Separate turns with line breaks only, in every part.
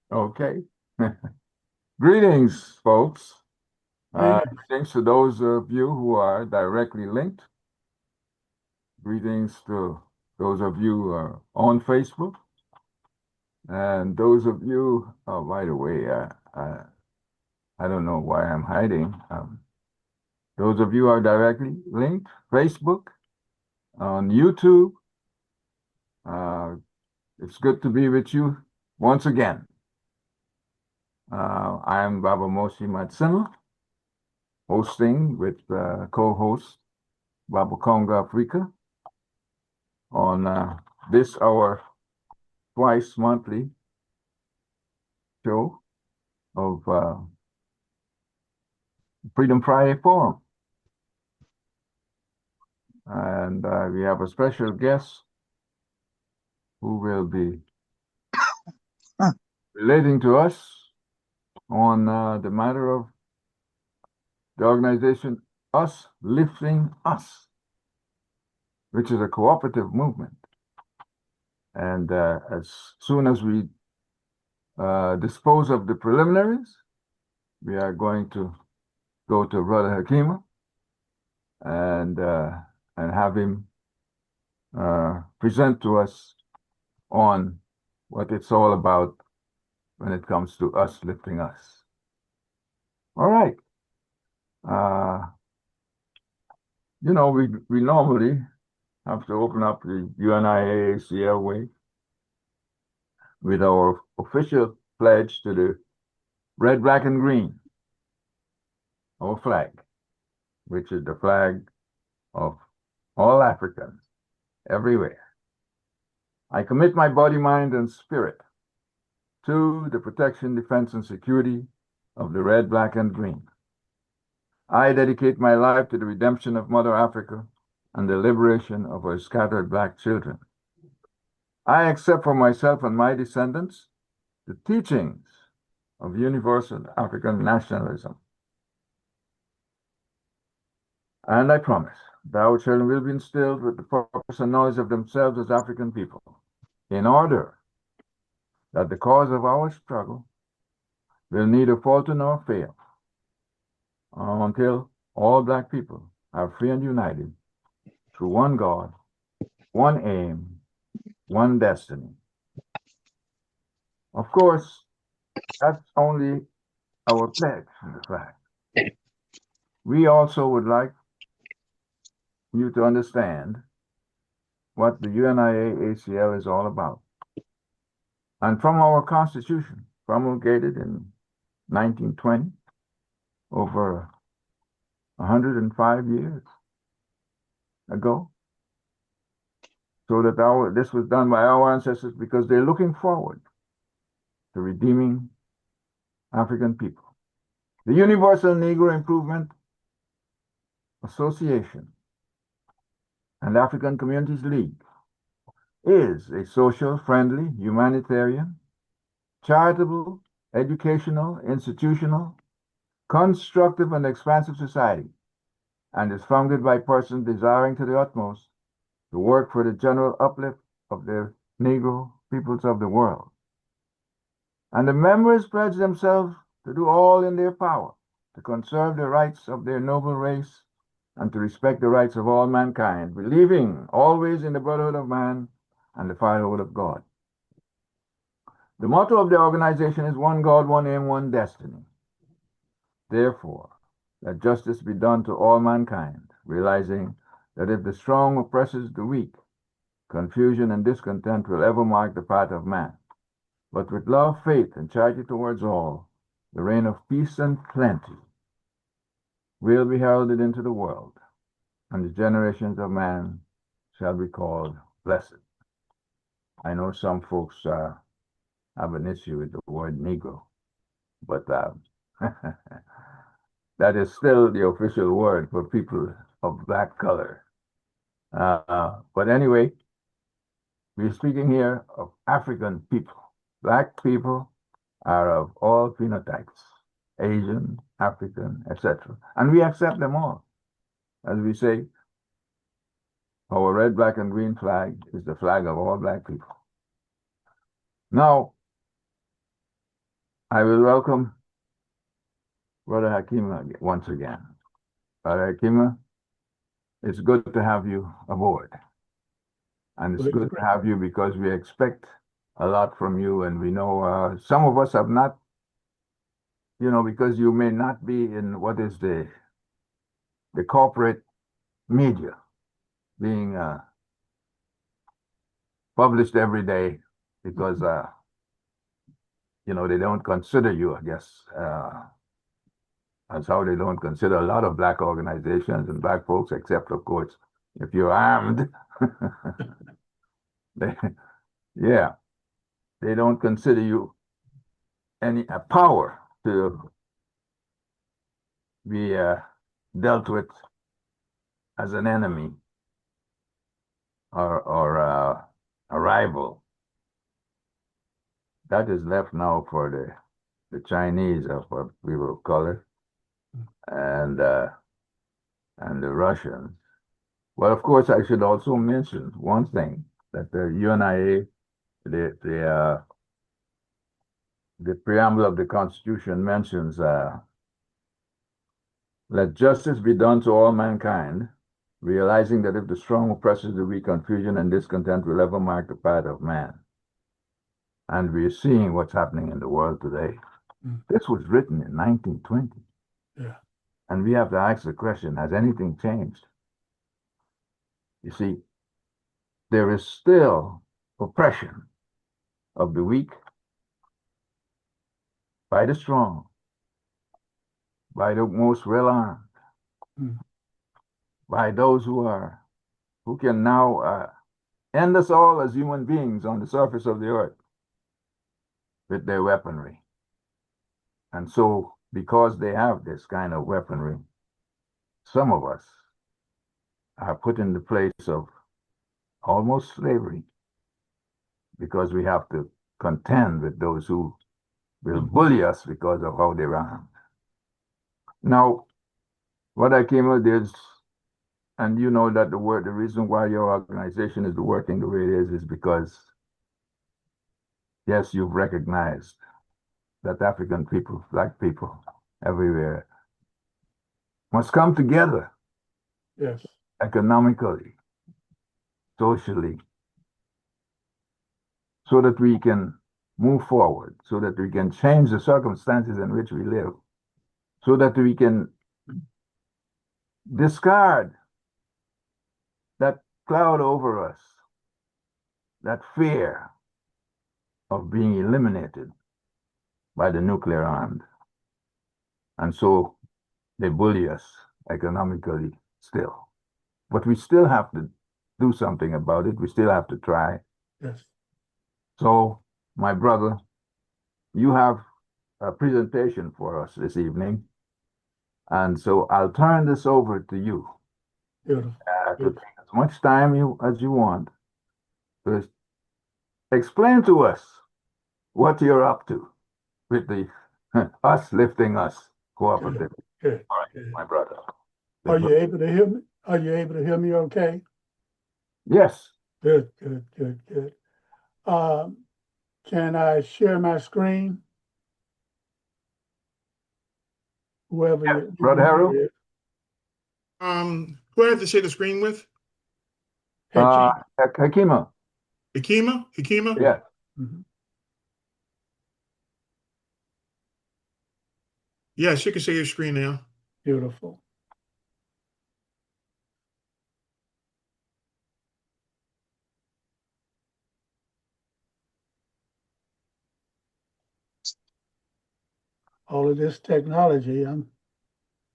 Okay. Greetings, folks.
Hey,
Greetings to those of you who are directly linked. Greetings to those of you who are on Facebook. And those of you, oh, by the way, I don't know why I'm hiding. Those of you who are directly linked, Facebook, on YouTube, uh, it's good to be with you once again. I am Baba Moshi Matsima, hosting with co-host Baba Conga Africa on this our twice monthly show of Freedom Friday Forum. And we have a special guest who will be
huh,
relating to us on the matter of the organization Us Lifting Us, which is a cooperative movement. And as soon as we dispose of the preliminaries, we are going to go to Brother Hakima and uh, and have him present to us on what it's all about when it comes to us lifting us. All right. Uh, we normally have to open up the UNIA ACL way with our official pledge to the red, black, and green, our flag, which is the flag of all Africans everywhere. I commit my body, mind, and spirit to the protection, defense, and security of the red, black, and green. I dedicate my life to the redemption of Mother Africa and the liberation of her scattered black children. I accept for myself and my descendants the teachings of universal African nationalism. And I promise that our children will be instilled with the purpose and knowledge of themselves as African people, in order that the cause of our struggle will neither falter nor fail until all black people are free and united through one God, one aim, one destiny. Of course, that's only our pledge in the flag. We also would like you to understand what the UNIA ACL is all about. And from our Constitution, promulgated in 1920, over 105 years ago, so that this was done by our ancestors because they're looking forward to redeeming African people. The Universal Negro Improvement Association and African Communities League is a social, friendly, humanitarian, charitable, educational, institutional, constructive, and expansive society, and is founded by persons desiring to the utmost to work for the general uplift of the Negro peoples of the world. And the members pledge themselves to do all in their power to conserve the rights of their noble race and to respect the rights of all mankind, believing always in the brotherhood of man and the fatherhood of God. The motto of the organization is one God, one aim, one destiny. Therefore, let justice be done to all mankind, realizing that if the strong oppresses the weak, confusion and discontent will ever mark the path of man. But with love, faith, and charity towards all, the reign of peace and plenty will be heralded into the world, and the generations of man shall be called blessed. I know some folks have an issue with the word Negro, but that is still the official word for people of black color. But anyway, we're speaking here of African people. Black people are of all phenotypes, Asian, African, etc. And we accept them all. As we say, our red, black, and green flag is the flag of all black people. Now, I will welcome Brother Hakima once again. Brother Hakima, it's good to have you aboard. And it's good to have you because we expect a lot from you. And we know some of us have not, because you may not be in what is the corporate media being published every day because, they don't consider you, I guess. That's how they don't consider a lot of black organizations and black folks, except, of course, if you're armed. Yeah, they don't consider you any power to be dealt with as an enemy or a rival. That is left now for the Chinese, of what we will call it, and the Russians. Well, of course, I should also mention one thing that the UNIA, the preamble of the Constitution mentions, let justice be done to all mankind, realizing that if the strong oppresses the weak, confusion and discontent will ever mark the path of man. And we're seeing what's happening in the world today. This was written in 1920.
Yeah.
And we have to ask the question, has anything changed? You see, there is still oppression of the weak by the strong, by the most well-armed, by those who can now end us all as human beings on the surface of the earth with their weaponry. And so, because they have this kind of weaponry, some of us are put in the place of almost slavery because we have to contend with those who will bully us because of how they're armed. Now, what I came with is, and you know that the reason why your organization is working the way it is because, yes, you've recognized that African people, black people everywhere, must come together.
Yes.
Economically, socially, so that we can move forward, so that we can change the circumstances in which we live, so that we can discard that cloud over us, that fear of being eliminated by the nuclear armed. And so they bully us economically still. But we still have to do something about it. We still have to try.
Yes.
So, my brother, you have a presentation for us this evening. And so I'll turn this over to you
Beautiful.
to take as much time as you want to explain to us what you're up to with the us lifting us cooperative.
Good.
All right,
Good.
my brother.
Are you able to hear me? Are you able to hear me okay?
Yes.
Good. Can I share my screen? Whoever
Yes,
you
Brother Harold?
Who I have to share the screen with?
Hakima.
Hakima?
Yeah.
Mhm.
Yes, you can share your screen now.
Beautiful. All of this technology, I'm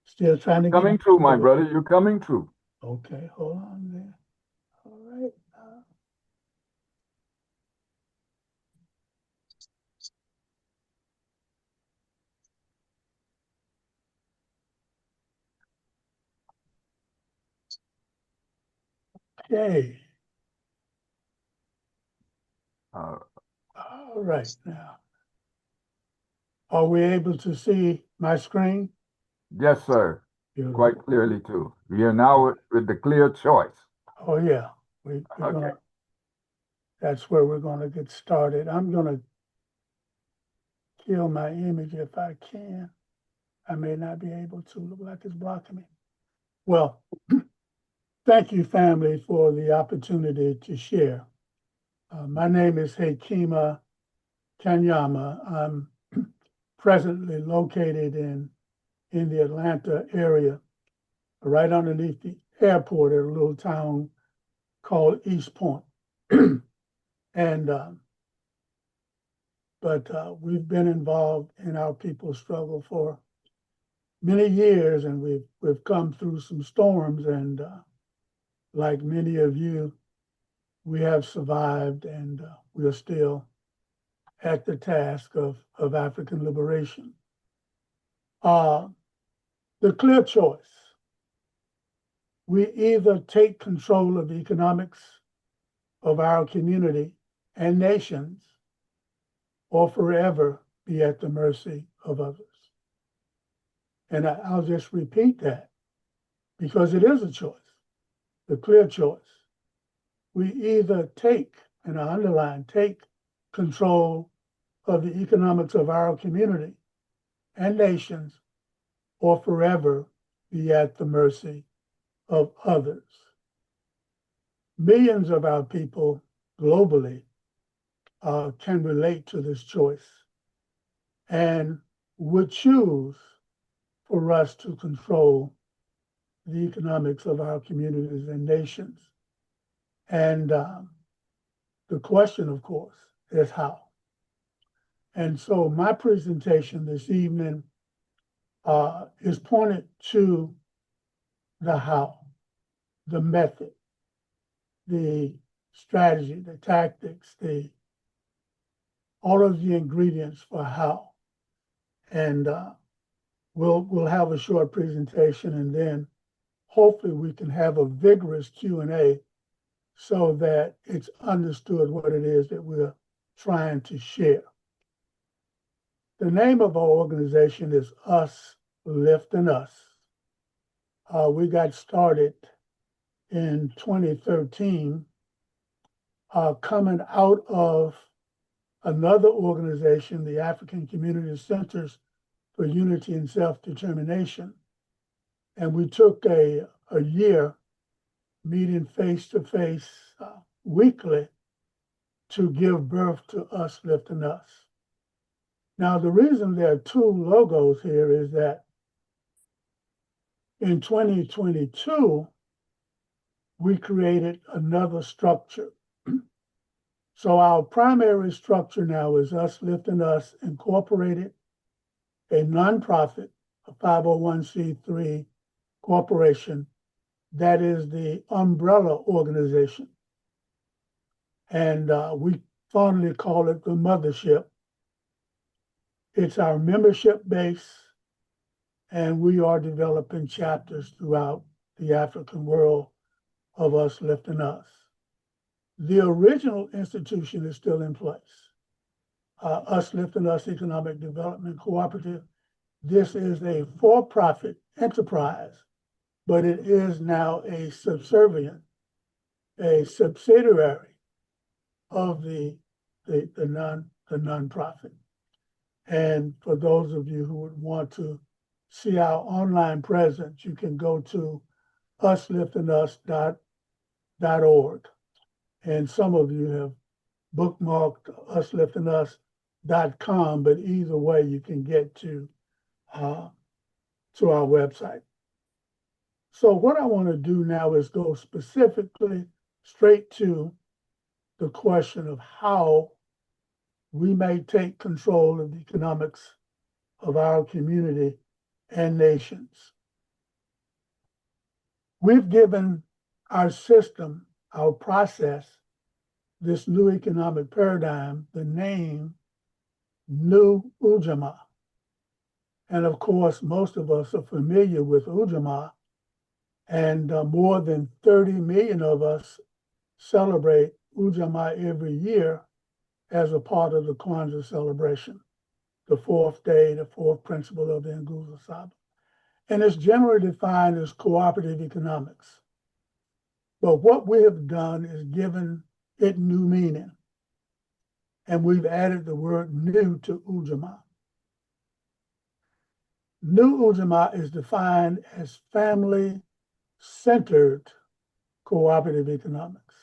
still trying to get
Coming through, my brother. You're coming through.
Okay, hold on there. All right. Okay.
Uh,
All right now. Are we able to see my screen?
yes, sir.
Beautiful.
Quite clearly, too. We are now with the clear choice.
Oh yeah,
Okay.
That's where we're gonna get started. I'm gonna kill my image if I can. I may not be able to. Look like it's blocking me. Well, thank you, family, for the opportunity to share. My name is Hekima Kanyama. I'm presently located in the Atlanta area, right underneath the airport at a little town called East Point. And but we've been involved in our people's struggle for many years, and we've come through some storms, and like many of you, we have survived, and we are still at the task of African liberation. The clear choice: we either take control of the economics of our community and nations, or forever be at the mercy of others. And I'll just repeat that because it is a choice, the clear choice. We either take, and I underline, take control of the economics of our community and nations, or forever be at the mercy of others. Millions of our people globally can relate to this choice and would choose for us to control the economics of our communities and nations. And the question, of course, is how. And so my presentation this evening is pointed to the how, the method, the strategy, the tactics, all of the ingredients for how. And we'll have a short presentation, and then hopefully we can have a vigorous Q&A so that it's understood what it is that we're trying to share. The name of our organization is Us Lifting Us. We got started in 2013, coming out of another organization, the African Community Centers for Unity and Self-Determination. And we took a year meeting face-to-face weekly to give birth to Us Lifting Us. Now, the reason there are two logos here is that in 2022, we created another structure. So our primary structure now is Us Lifting Us Incorporated, a nonprofit, a 501c3 corporation that is the umbrella organization. And we fondly call it the mothership. It's our membership base, and we are developing chapters throughout the African world of Us Lifting Us. The original institution is still in place. Us Lifting Us Economic Development Cooperative. This is a for-profit enterprise, but it is now a subservient, a subsidiary of the nonprofit. And for those of you who would want to see our online presence, you can go to usliftingus.org. And some of you have bookmarked usliftingus.com, but either way, you can get to our website. So what I want to do now is go specifically straight to the question of how we may take control of the economics of our community and nations. We've given our system, our process, this new economic paradigm, the name New Ujamaa. And of course, most of us are familiar with Ujamaa, and more than 30 million of us celebrate Ujamaa every year as a part of the Kwanzaa celebration, the fourth day, the fourth principle of the Nguzo Saba. And it's generally defined as cooperative economics. But what we have done is given it new meaning. And we've added the word new to Ujamaa. New Ujamaa is defined as family-centered cooperative economics.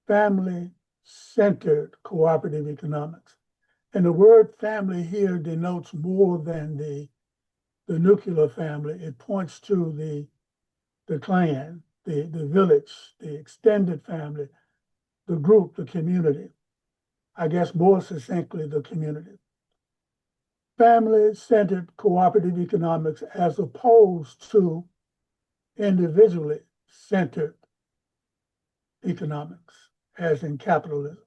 Family-centered cooperative economics. And the word family here denotes more than the nuclear family. It points to the clan, the village, the extended family, the group, the community. I guess more succinctly, the community. Family-centered cooperative economics as opposed to individually centered economics, as in capitalism,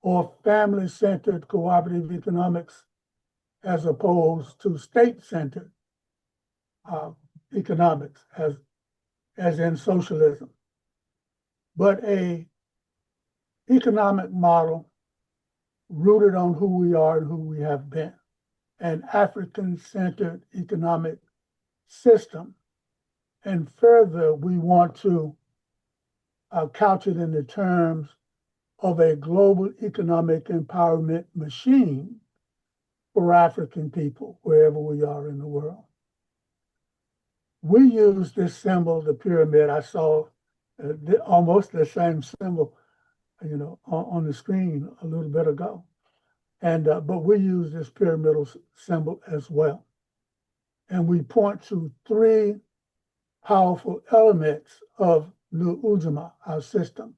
or family-centered cooperative economics as opposed to state-centered economics, as in socialism. But a economic model rooted on who we are and who we have been, an African-centered economic system. And further, we want to couch it in the terms of a global economic empowerment machine for African people, wherever we are in the world. We use this symbol, the pyramid. I saw almost the same symbol, on the screen a little bit ago. And but we use this pyramidal symbol as well. And we point to three powerful elements of New Ujamaa, our system.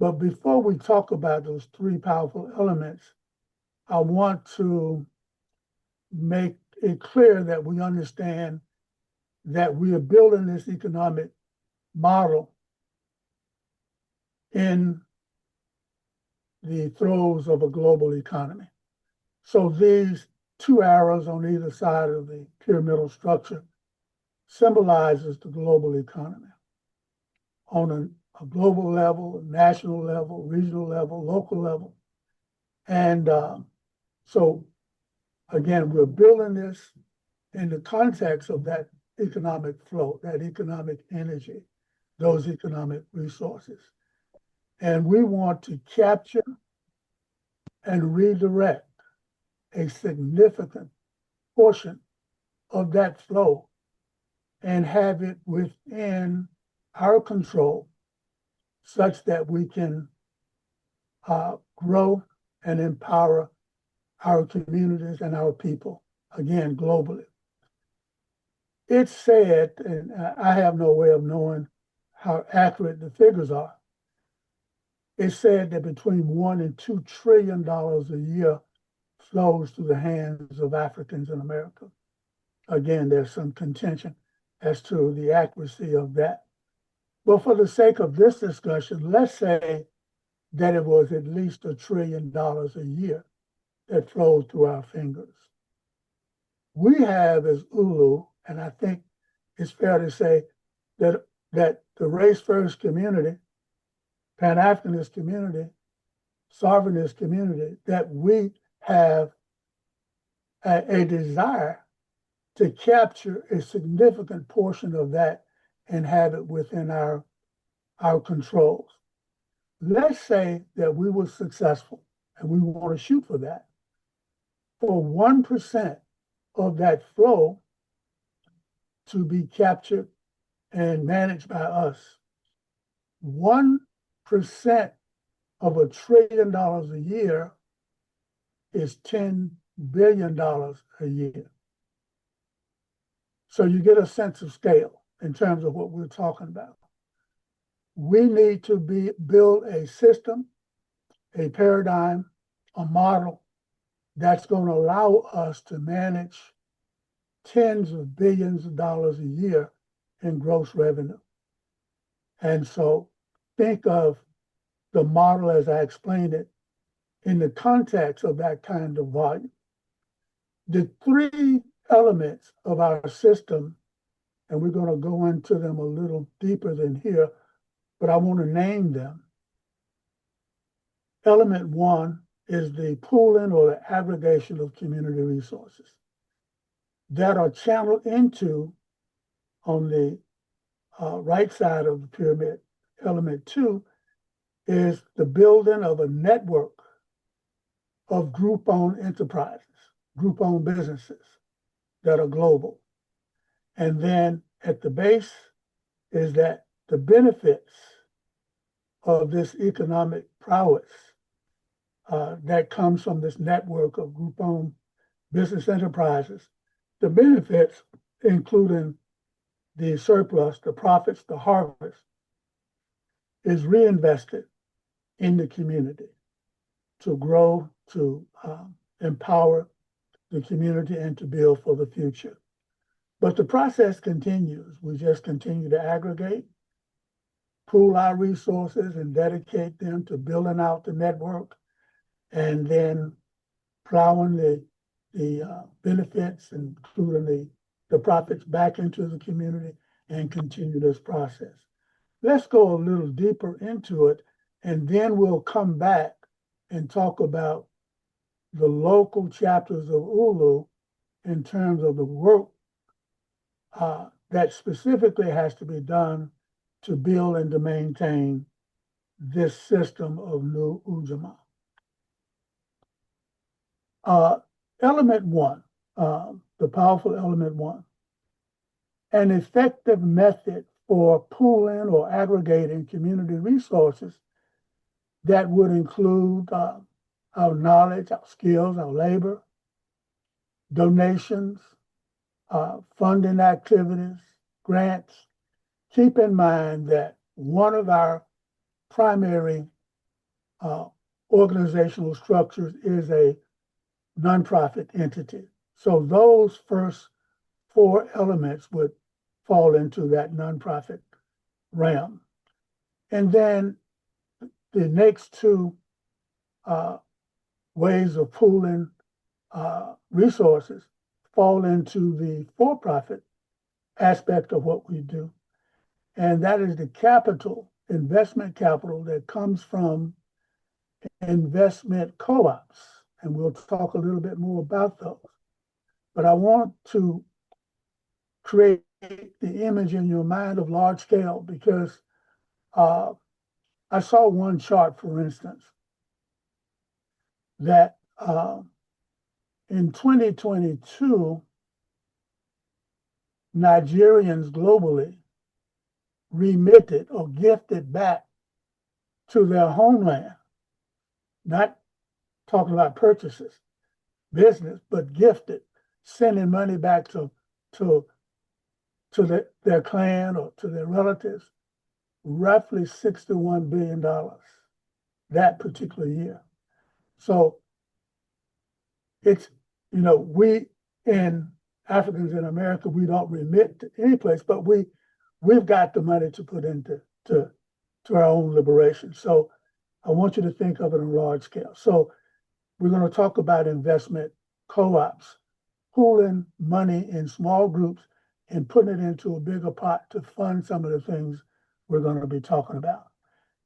But before we talk about those three powerful elements, I want to make it clear that we understand that we are building this economic model in the throes of a global economy. So these two arrows on either side of the pyramidal structure symbolizes the global economy on a global level, a national level, regional level, local level. And so again, we're building this in the context of that economic flow, that economic energy, those economic resources. And we want to capture and redirect a significant portion of that flow and have it within our control such that we can grow and empower our communities and our people, again, globally. It's said, and I have no way of knowing how accurate the figures are, it's said that between $1 and $2 trillion a year flows through the hands of Africans in America. Again, there's some contention as to the accuracy of that. But for the sake of this discussion, let's say that it was at least $1 trillion a year that flowed through our fingers. We have as ULU, and I think it's fair to say that the race-first community, Pan-Africanist community, sovereignist community, that we have a desire to capture a significant portion of that and have it within our controls. Let's say that we were successful, and we want to shoot for that. For 1% of that flow to be captured and managed by us, 1% of $1 trillion a year is $10 billion a year. So you get a sense of scale in terms of what we're talking about. We need to build a system, a paradigm, a model that's going to allow us to manage tens of billions of dollars a year in gross revenue. And so think of the model as I explained it in the context of that kind of volume. The three elements of our system, and we're going to go into them a little deeper than here, but I want to name them. Element one is the pooling or the aggregation of community resources that are channeled into, on the right side of the pyramid. Element two is the building of a network of group-owned enterprises. group-owned businesses that are global. And then at the base is that the benefits of this economic prowess that comes from this network of group-owned business enterprises, the benefits, including the surplus, the profits, the harvest, is reinvested in the community to grow, to empower the community and to build for the future. But the process continues. We just continue to aggregate, pool our resources and dedicate them to building out the network and then plowing the benefits, including the profits, back into the community and continue this process. Let's go a little deeper into it, and then we'll come back and talk about the local chapters of ULU in terms of the work that specifically has to be done to build and to maintain this system of New Ujamaa. Element one, the powerful element one, an effective method for pooling or aggregating community resources that would include our knowledge, our skills, our labor, donations, funding activities, grants. Keep in mind that one of our primary organizational structures is a nonprofit entity. So those first four elements would fall into that nonprofit realm. And then the next two ways of pooling resources fall into the for-profit aspect of what we do. And that is the capital, investment capital that comes from investment co-ops. And we'll talk a little bit more about those. But I want to create the image in your mind of large scale because I saw one chart, for instance, that in 2022, Nigerians globally remitted or gifted back to their homeland, not talking about purchases, business, but gifted, sending money back to their clan or to their relatives, roughly $61 billion that particular year. So it's, we in Africans in America, we don't remit to any place, but we've got the money to put into our own liberation. So I want you to think of it on a large scale. So we're going to talk about investment co-ops, pooling money in small groups and putting it into a bigger pot to fund some of the things we're going to be talking about.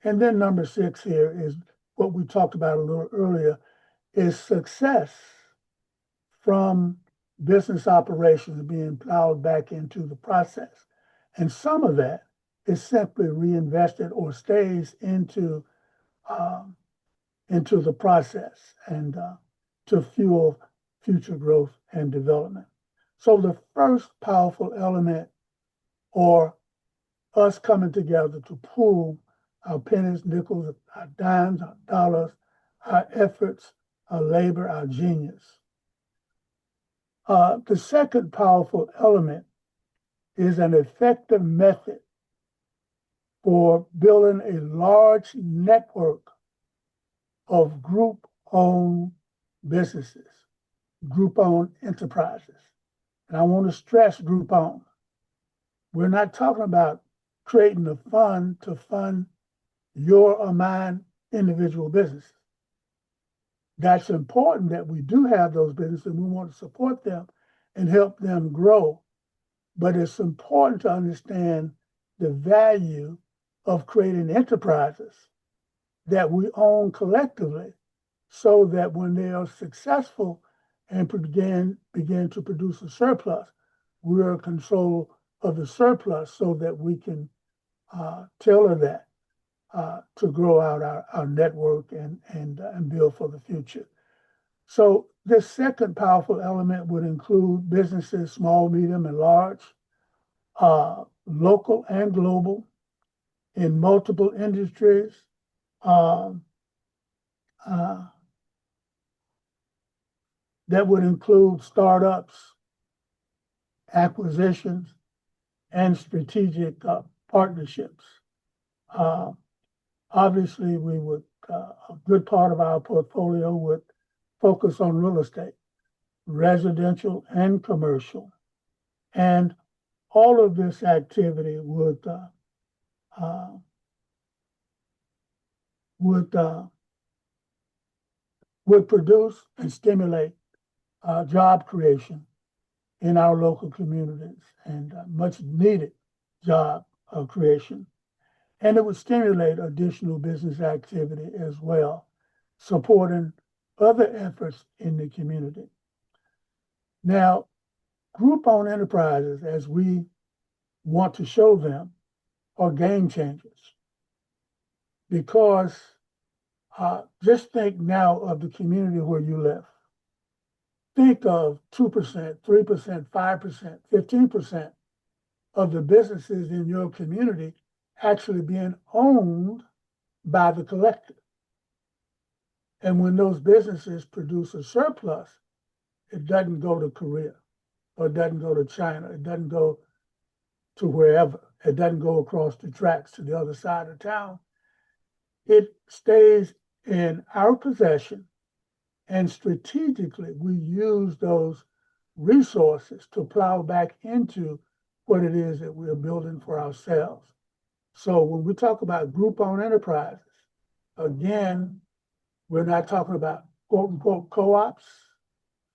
And then number 6 here is what we talked about a little earlier, is success from business operations being plowed back into the process. And some of that is simply reinvested or stays into the process and to fuel future growth and development. So the first powerful element, or us coming together to pool our pennies, nickels, our dimes, our dollars, our efforts, our labor, our genius. The second powerful element is an effective method for building a large network of group-owned businesses, group-owned enterprises. And I want to stress group-owned. We're not talking about creating a fund to fund your or mine individual businesses. That's important that we do have those businesses and we want to support them and help them grow. But it's important to understand the value of creating enterprises that we own collectively so that when they are successful and begin to produce a surplus, we're in control of the surplus so that we can tailor that to grow out our network and build for the future. So this second powerful element would include businesses, small, medium, and large, local and global, in multiple industries, um, that would include startups, acquisitions, and strategic partnerships. Obviously, we would, a good part of our portfolio would focus on real estate, residential and commercial. And all of this activity would produce and stimulate job creation in our local communities, and much needed job creation. And it would stimulate additional business activity as well, supporting other efforts in the community. Now, group-owned enterprises, as we want to show them, are game changers, because just think now of the community where you live. Think of 2%, 3%, 5%, 15% of the businesses in your community actually being owned by the collective. And when those businesses produce a surplus, it doesn't go to Korea, or it doesn't go to China, it doesn't go to wherever, it doesn't go across the tracks to the other side of town. It stays in our possession, and strategically we use those resources to plow back into what it is that we're building for ourselves. So when we talk about group-owned enterprises, again, we're not talking about quote-unquote co-ops.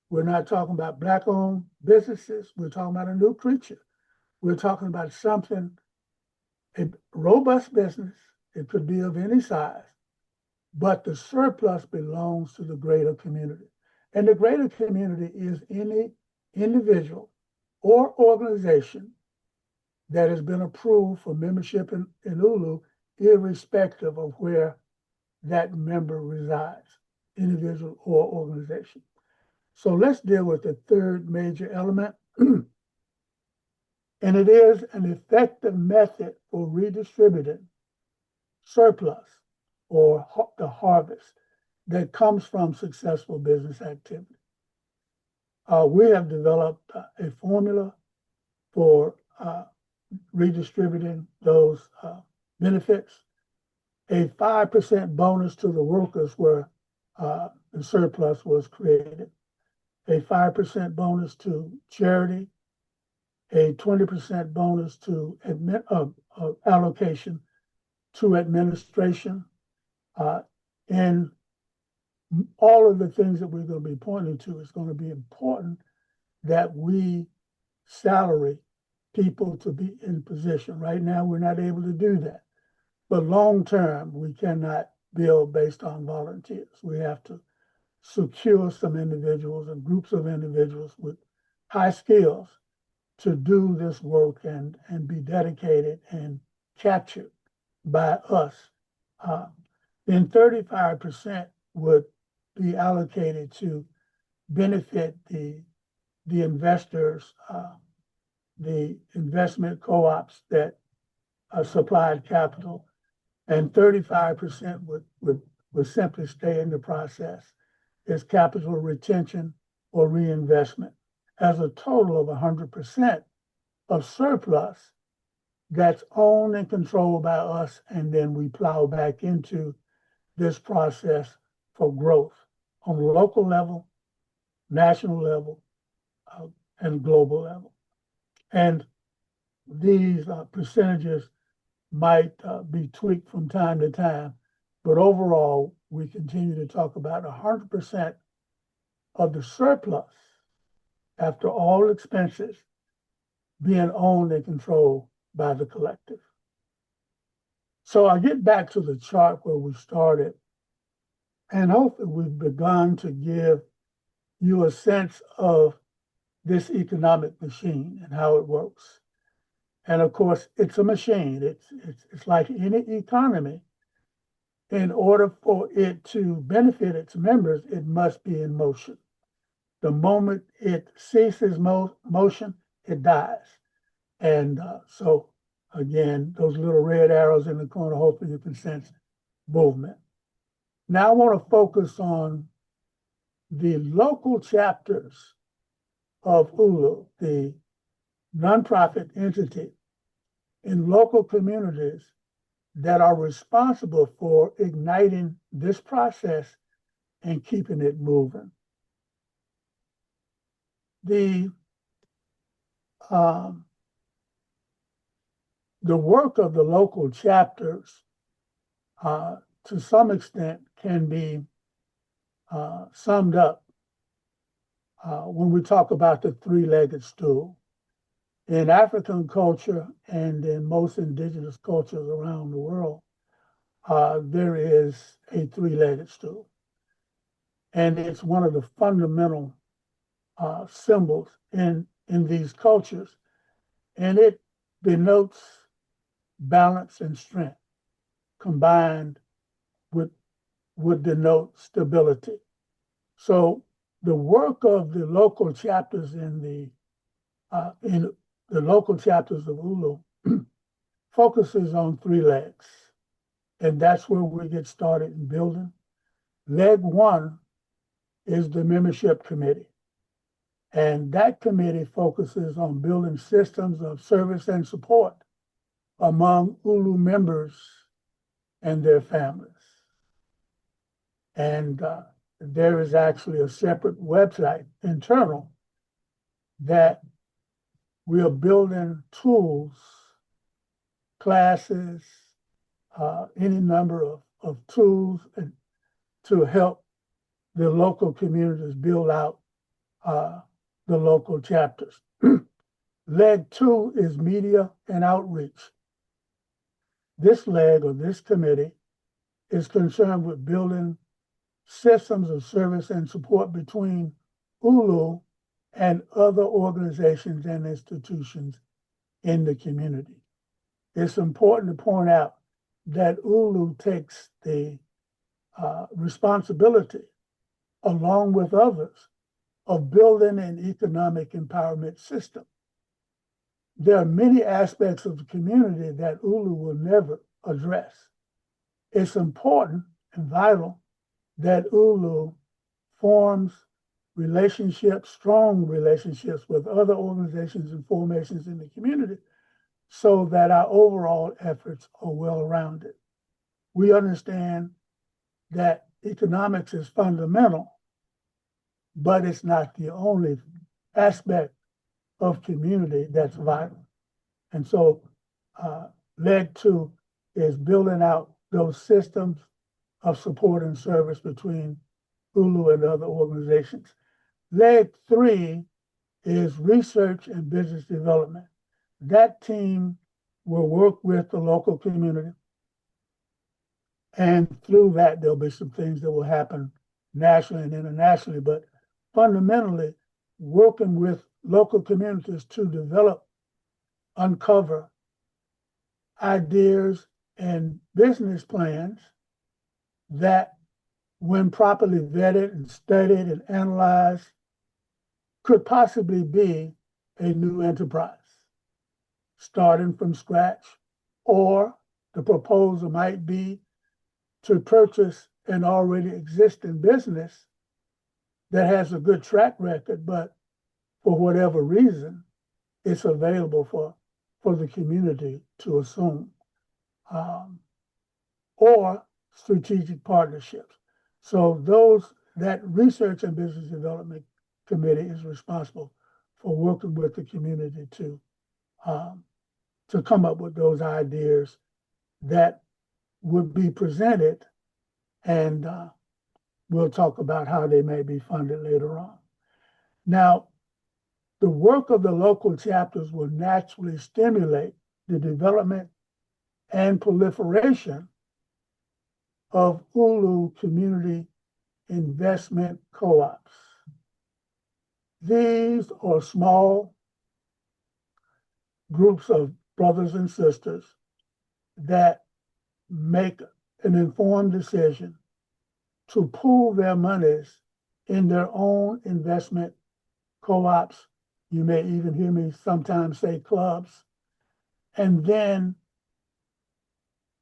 We're not talking about Black-owned businesses. We're talking about a new creature. We're talking about something, a robust business. It could be of any size, but the surplus belongs to the greater community. And the greater community is any individual or organization that has been approved for membership in ULU, irrespective of where that member resides, individual or organization. So let's deal with the third major element. And it is an effective method for redistributing surplus, or the harvest that comes from successful business activity. We have developed a formula for redistributing those benefits. A 5% bonus to the workers where the surplus was created, a 5% bonus to charity, a 20% bonus to allocation to administration, and all of the things that we're going to be pointing to. Is going to be important that we salary people to be in position. Right now, we're not able to do that. But long term, we cannot build based on volunteers. We have to secure some individuals and groups of individuals with high skills to do this work and be dedicated and captured by us. Then 35% would be allocated to benefit the investors, the investment co-ops that supplied capital, and 35% would simply stay in the process as capital retention or reinvestment, as a total of 100% of surplus that's owned and controlled by us, and then we plow back into this process for growth on the local level, national level, and global level. And these percentages might be tweaked from time to time, but overall, we continue to talk about 100% of the surplus after all expenses being owned and controlled by the collective. So I get back to the chart where we started, and hopefully we've begun to give you a sense of this economic machine and how it works. And of course, it's a machine. It's like any economy. in order for it to benefit its members, it must be in motion. The moment it ceases motion, it dies. And so, again, those little red arrows in the corner, hopefully you can sense movement. Now I want to focus on the local chapters of ULU, the nonprofit entity in local communities that are responsible for igniting this process and keeping it moving. The work of the local chapters, to some extent, can be summed up when we talk about the three-legged stool. In African culture and in most indigenous cultures around the world, there is a three-legged stool. And it's one of the fundamental symbols in these cultures. And it denotes balance and strength combined would denote stability. So the work of the local chapters in the local chapters of ULU focuses on three legs, and that's where we get started in building. Leg one is the membership committee, and that committee focuses on building systems of service and support among ULU members and their families. And there is actually a separate website, internal, that we are building tools, classes, any number of tools to help the local communities build out the local chapters. Leg two is media and outreach. This leg, or this committee, is concerned with building systems of service and support between ULU and other organizations and institutions in the community. It's important to point out that ULU takes the responsibility, along with others, of building an economic empowerment system. There are many aspects of the community that ULU will never address. It's important and vital that ULU forms relationships, strong relationships with other organizations and formations in the community so that our overall efforts are well-rounded. We understand that economics is fundamental, but it's not the only aspect of community that's vital. And so leg two is building out those systems of support and service between ULU and other organizations. Leg three is research and business development. That team will work with the local community. And through that, there'll be some things that will happen nationally and internationally, but fundamentally working with local communities to develop, uncover ideas and business plans that, when properly vetted and studied and analyzed, could possibly be a new enterprise, starting from scratch, or the proposal might be to purchase an already existing business that has a good track record, but for whatever reason, it's available for the community to assume, or strategic partnerships. So that research and business development committee is responsible for working with the community to come up with those ideas that would be presented, and we'll talk about how they may be funded later on. Now, the work of the local chapters will naturally stimulate the development and proliferation of ULU community investment co-ops. These are small groups of brothers and sisters that make an informed decision to pool their monies in their own investment co-ops. You may even hear me sometimes say clubs. And then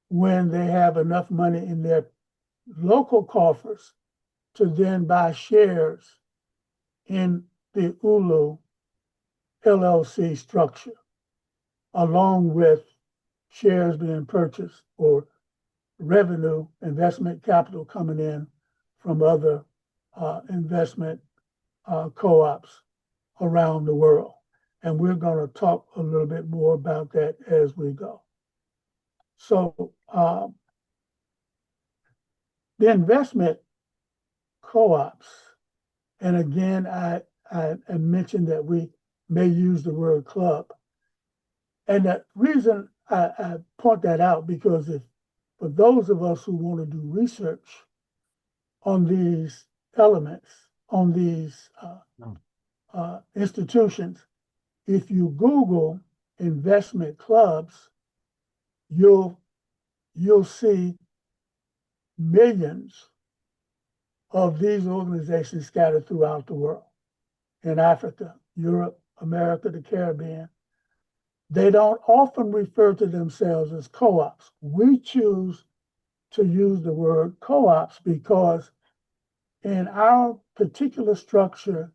when they have enough money in their local coffers to then buy shares in the ULU LLC structure, along with shares being purchased or revenue, investment capital coming in from other investment co-ops around the world. And we're going to talk a little bit more about that as we go. So the investment co-ops, and again, I mentioned that we may use the word club. And the reason I point that out, because if for those of us who want to do research on these elements, on these institutions, if you Google investment clubs, you'll see millions of these organizations scattered throughout the world, in Africa, Europe, America, the Caribbean. They don't often refer to themselves as co-ops. We choose to use the word co-ops because in our particular structure,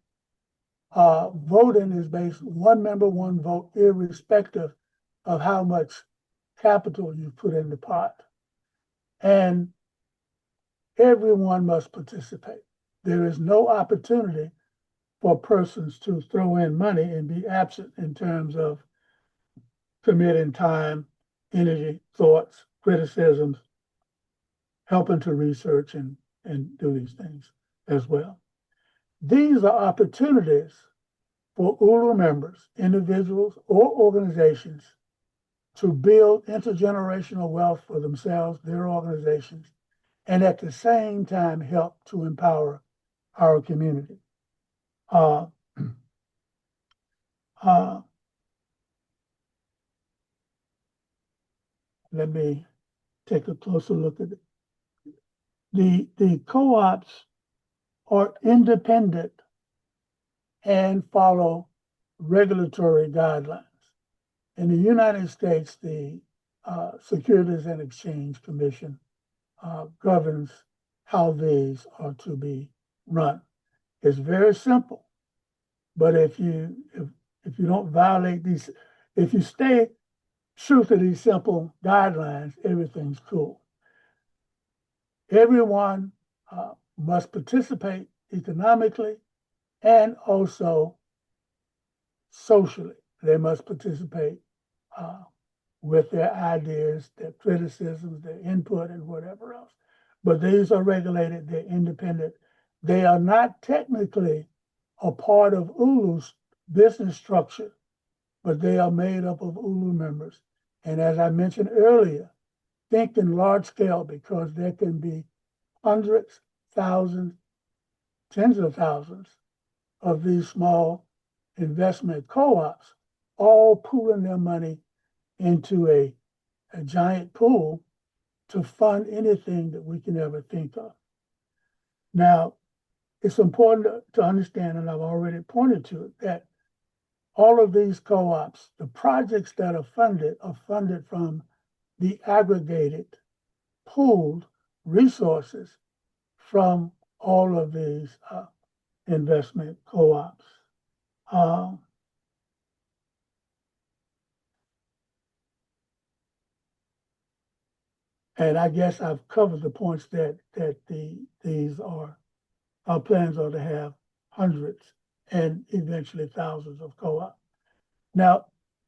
voting is based one member, one vote, irrespective of how much capital you put in the pot. And everyone must participate. There is no opportunity for persons to throw in money and be absent in terms of committing time, energy, thoughts, criticisms, helping to research and do these things as well. These are opportunities for ULU members, individuals or organizations, to build intergenerational wealth for themselves, their organizations, and at the same time help to empower our community. Let me take a closer look at it. The co-ops are independent and follow regulatory guidelines. In the United States, the Securities and Exchange Commission governs how these are to be run. It's very simple, but if you don't violate these, if you stay true to these simple guidelines, everything's cool. Everyone must participate economically and also socially. They must participate with their ideas, their criticisms, their input, and whatever else. But these are regulated, they're independent. They are not technically a part of ULU's business structure, but they are made up of ULU members. And as I mentioned earlier, think in large scale, because there can be hundreds, thousands, tens of thousands of these small investment co-ops, all pooling their money into a giant pool to fund anything that we can ever think of. Now, it's important to understand, and I've already pointed to it, that all of these co-ops, the projects that are funded from the aggregated, pooled resources from all of these investment co-ops. And I guess I've covered the points that these are, our plans are to have hundreds and eventually thousands of co-ops. Now,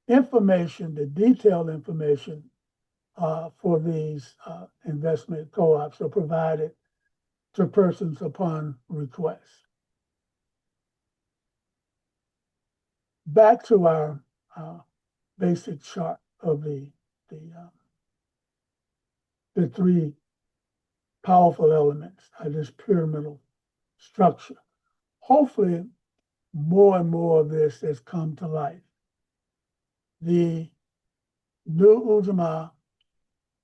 information, the detailed information for these investment co-ops are provided to persons upon request. Back to our basic chart of the three powerful elements of this pyramidal structure. Hopefully, more and more of this has come to life. The new Ujamaa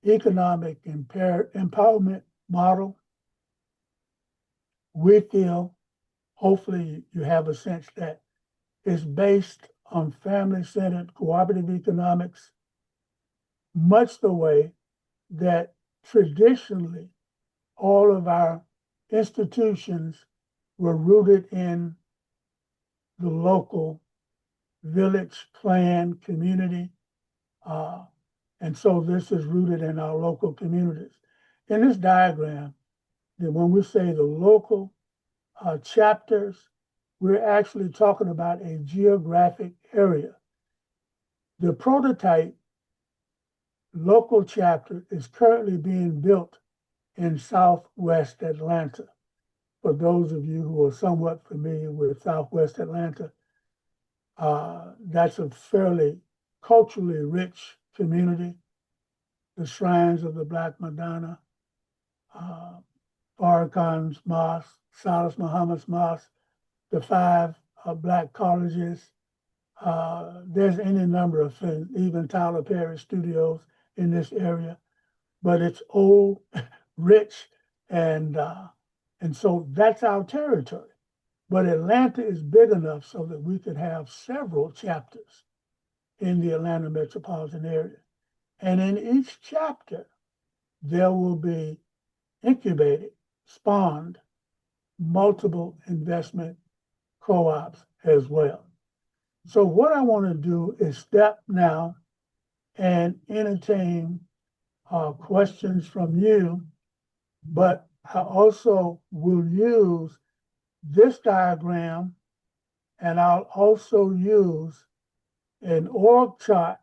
economic empowerment model. We feel, hopefully you have a sense that it's based on family-centered cooperative economics, much the way that traditionally all of our institutions were rooted in the local village, clan, community. And so this is rooted in our local communities. In this diagram, when we say the local chapters, we're actually talking about a geographic area. The prototype local chapter is currently being built in Southwest Atlanta. For those of you who are somewhat familiar with Southwest Atlanta, that's a fairly culturally rich community. The shrines of the Black Madonna, Farrakhan's Mosque, Salas Muhammad's Mosque, the 5 Black colleges. There's any number of things, even Tyler Perry Studios in this area, but it's old, rich, and so that's our territory. But Atlanta is big enough so that we could have several chapters in the Atlanta metropolitan area. And in each chapter, there will be incubated, spawned, multiple investment co-ops as well. So what I want to do is step now and entertain questions from you, but I also will use this diagram, and I'll also use an org chart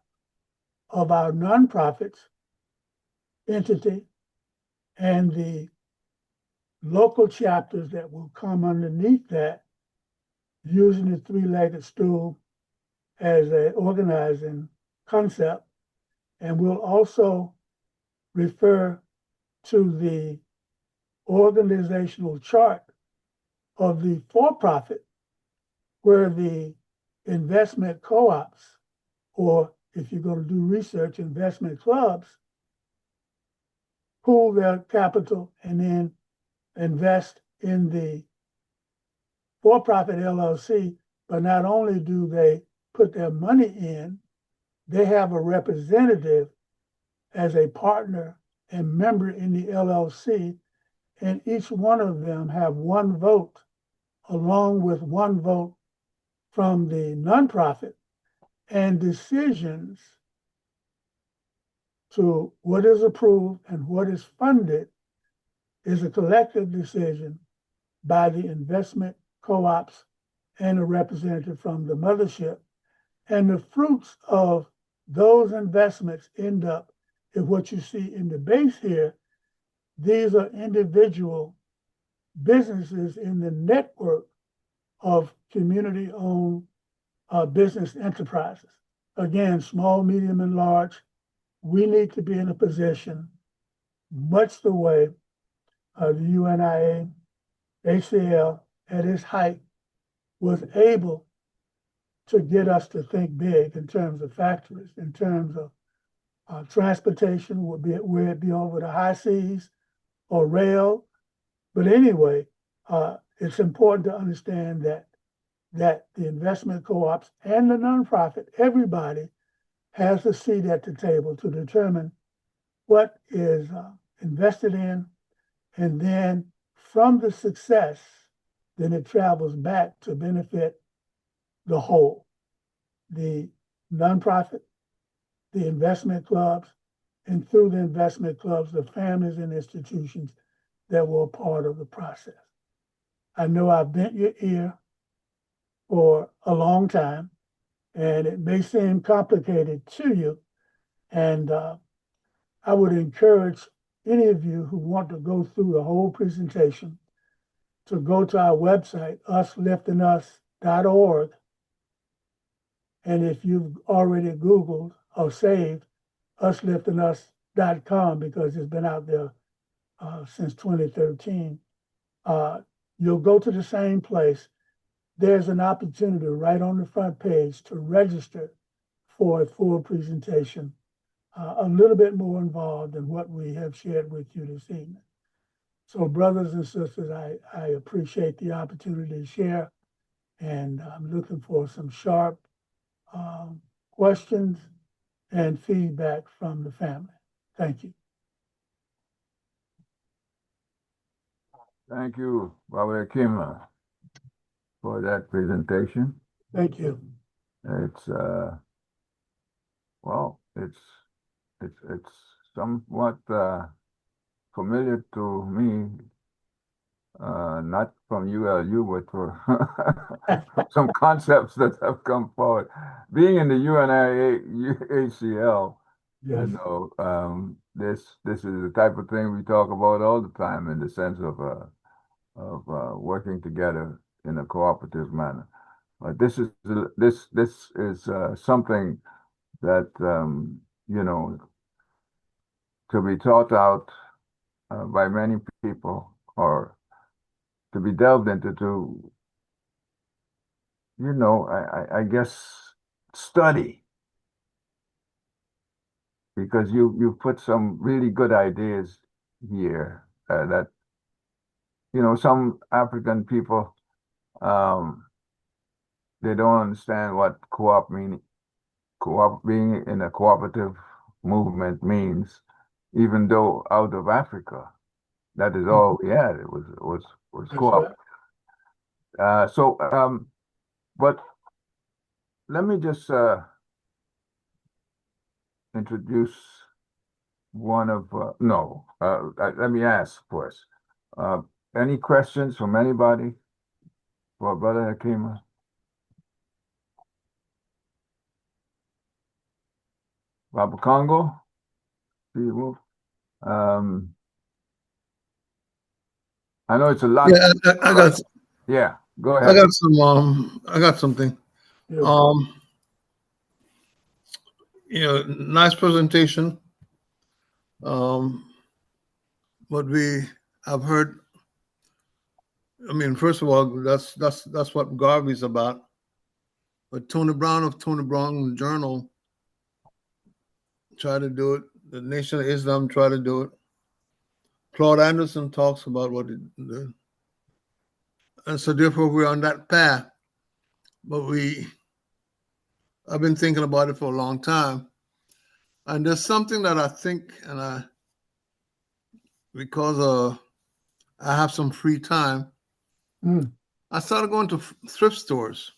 of our nonprofits entity and the local chapters that will come underneath that, using the 3-legged stool as an organizing concept. And we'll also refer to the organizational chart of the for-profit, where the investment co-ops, or if you're going to do research, investment clubs, pool their capital and then invest in the for-profit LLC. But not only do they put their money in, they have a representative as a partner and member in the LLC, and each one of them have 1 vote, along with 1 vote from the nonprofit, and decisions to what is approved and what is funded is a collective decision by the investment co-ops and a representative from the mothership. And the fruits of those investments end up in what you see in the base here. These are individual businesses in the network of community-owned business enterprises. Again, small, medium, and large. We need to be in a position, much the way the UNIA, ACL at its height was able to get us to think big in terms of factories, in terms of transportation, whether it be over the high seas or rail. But anyway, it's important to understand that the investment co-ops and the nonprofit, everybody has a seat at the table to determine what is invested in, and then from the success, then it travels back to benefit the whole, the nonprofit, the investment clubs, and through the investment clubs, the families and institutions that were a part of the process. I know I've bent your ear for a long time, and it may seem complicated to you. And I would encourage any of you who want to go through the whole presentation to go to our website, usliftingus.org. And if you've already Googled or saved usliftinus.com, because it's been out there since 2013, you'll go to the same place. There's an opportunity right on the front page to register for a full presentation a little bit more involved than what we have shared with you this evening. So brothers and sisters, I appreciate the opportunity to share, and I'm looking for some sharp questions and feedback from the family. Thank you.
Thank you, Baba Akima, for that presentation.
Thank you.
It's well, it's somewhat familiar to me, not from ULU, but for some concepts that have come forward. Being in the UNIA ACL,
Yes.
you know, this is the type of thing we talk about all the time, in the sense of working together in a cooperative manner. But this is something that you know, to be taught out by many people, or to be delved into, to, you know, I guess study, because you put some really good ideas here that, you know, some African people, they don't understand what being in a cooperative movement means, even though out of Africa, that is all we had. It was co-op. Right. But let me just introduce one of let me ask first. Any questions from anybody for Brother Hakima? Baba Congo, see you move. I know it's a lot.
Yeah, I got.
Yeah, go ahead.
I got some. I got something.
Yeah.
You know, nice presentation. What we have heard. I mean, first of all, that's what Garvey's about. But Tony Brown of Tony Brown Journal tried to do it. The Nation of Islam tried to do it. Claude Anderson talks about what it did. And so therefore we're on that path. But I've been thinking about it for a long time. And there's something that I think, because I have some free time, I started going to thrift stores.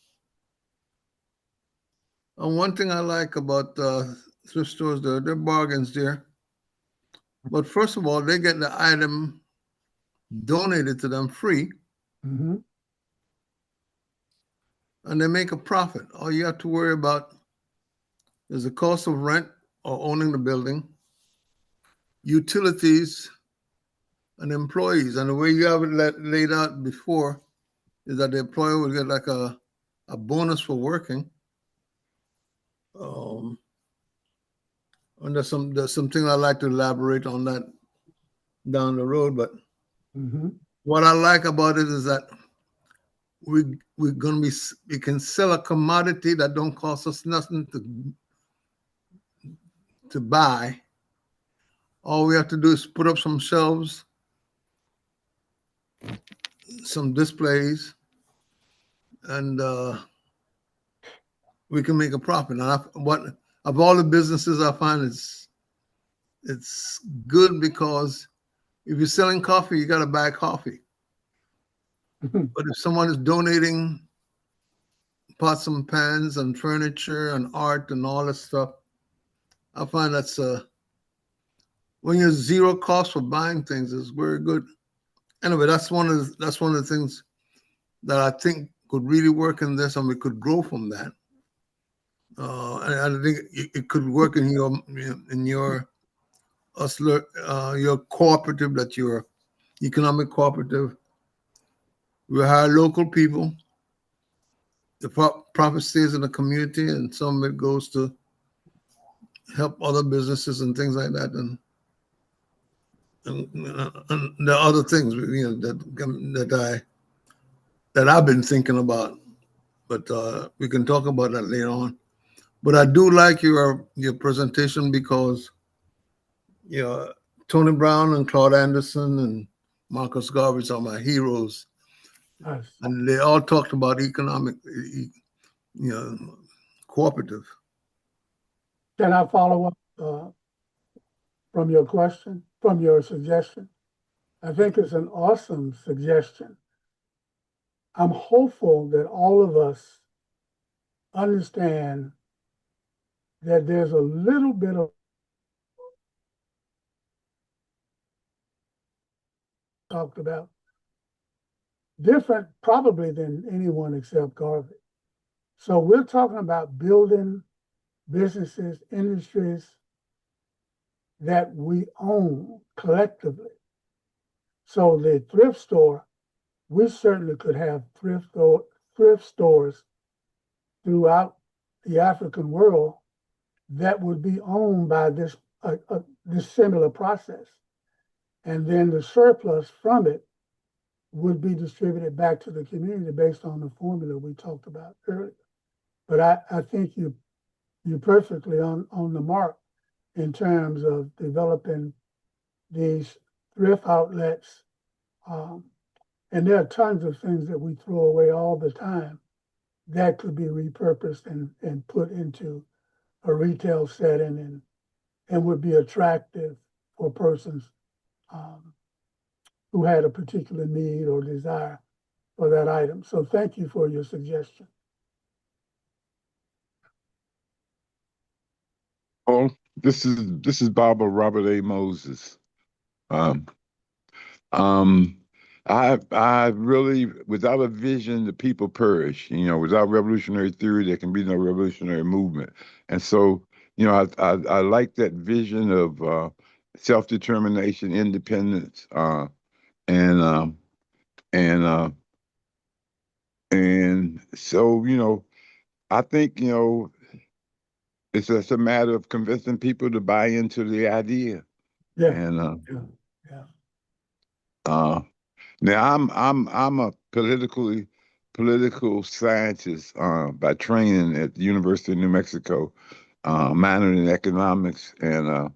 And one thing I like about thrift stores, there are bargains there. But first of all, they get the item donated to them free.
Mm-hmm.
And they make a profit. All you have to worry about is the cost of rent or owning the building, utilities, and employees. And the way you have it laid out before is that the employer will get like a bonus for working. And there's something I'd like to elaborate on that down the road. But what I like about it is that we can sell a commodity that don't cost us nothing to buy. All we have to do is put up some shelves, some displays, and we can make a profit. And of all the businesses, I find it's good, because if you're selling coffee, you got to buy coffee. But if someone is donating pots and pans and furniture and art and all that stuff, I find that's when you're zero cost for buying things, is very good. Anyway, that's one of the things that I think could really work in this, and we could grow from that. And I think it could work in your cooperative, that your economic cooperative. We hire local people. The profit stays in the community, and some of it goes to help other businesses and things like that. And there are other things, that I've been thinking about, but we can talk about that later on. But I do like your presentation because Tony Brown and Claude Anderson and Marcus Garvey are my heroes,
Yes.
and they all talked about economic, cooperative.
Can I follow up from your question, from your suggestion? I think it's an awesome suggestion. I'm hopeful that all of us understand that there's a little bit of talked about different probably than anyone except Garvey. So we're talking about building businesses, industries that we own collectively. So the thrift store, we certainly could have thrift stores throughout the African world that would be owned by this similar process. And then the surplus from it would be distributed back to the community based on the formula we talked about earlier. But I think you're perfectly on the mark in terms of developing these thrift outlets. And there are tons of things that we throw away all the time that could be repurposed and put into a retail setting and would be attractive for persons who had a particular need or desire for that item. So thank you for your suggestion.
Oh, this is Baba Robert A. Moses. Um, um, I really, without a vision, the people perish. Without revolutionary theory, there can be no revolutionary movement. And so, I like that vision of self-determination, independence, and and uh, and so, I think it's just a matter of convincing people to buy into the idea.
Yeah.
And
Yeah.
now I'm a political scientist by training at the University of New Mexico, minored in economics, and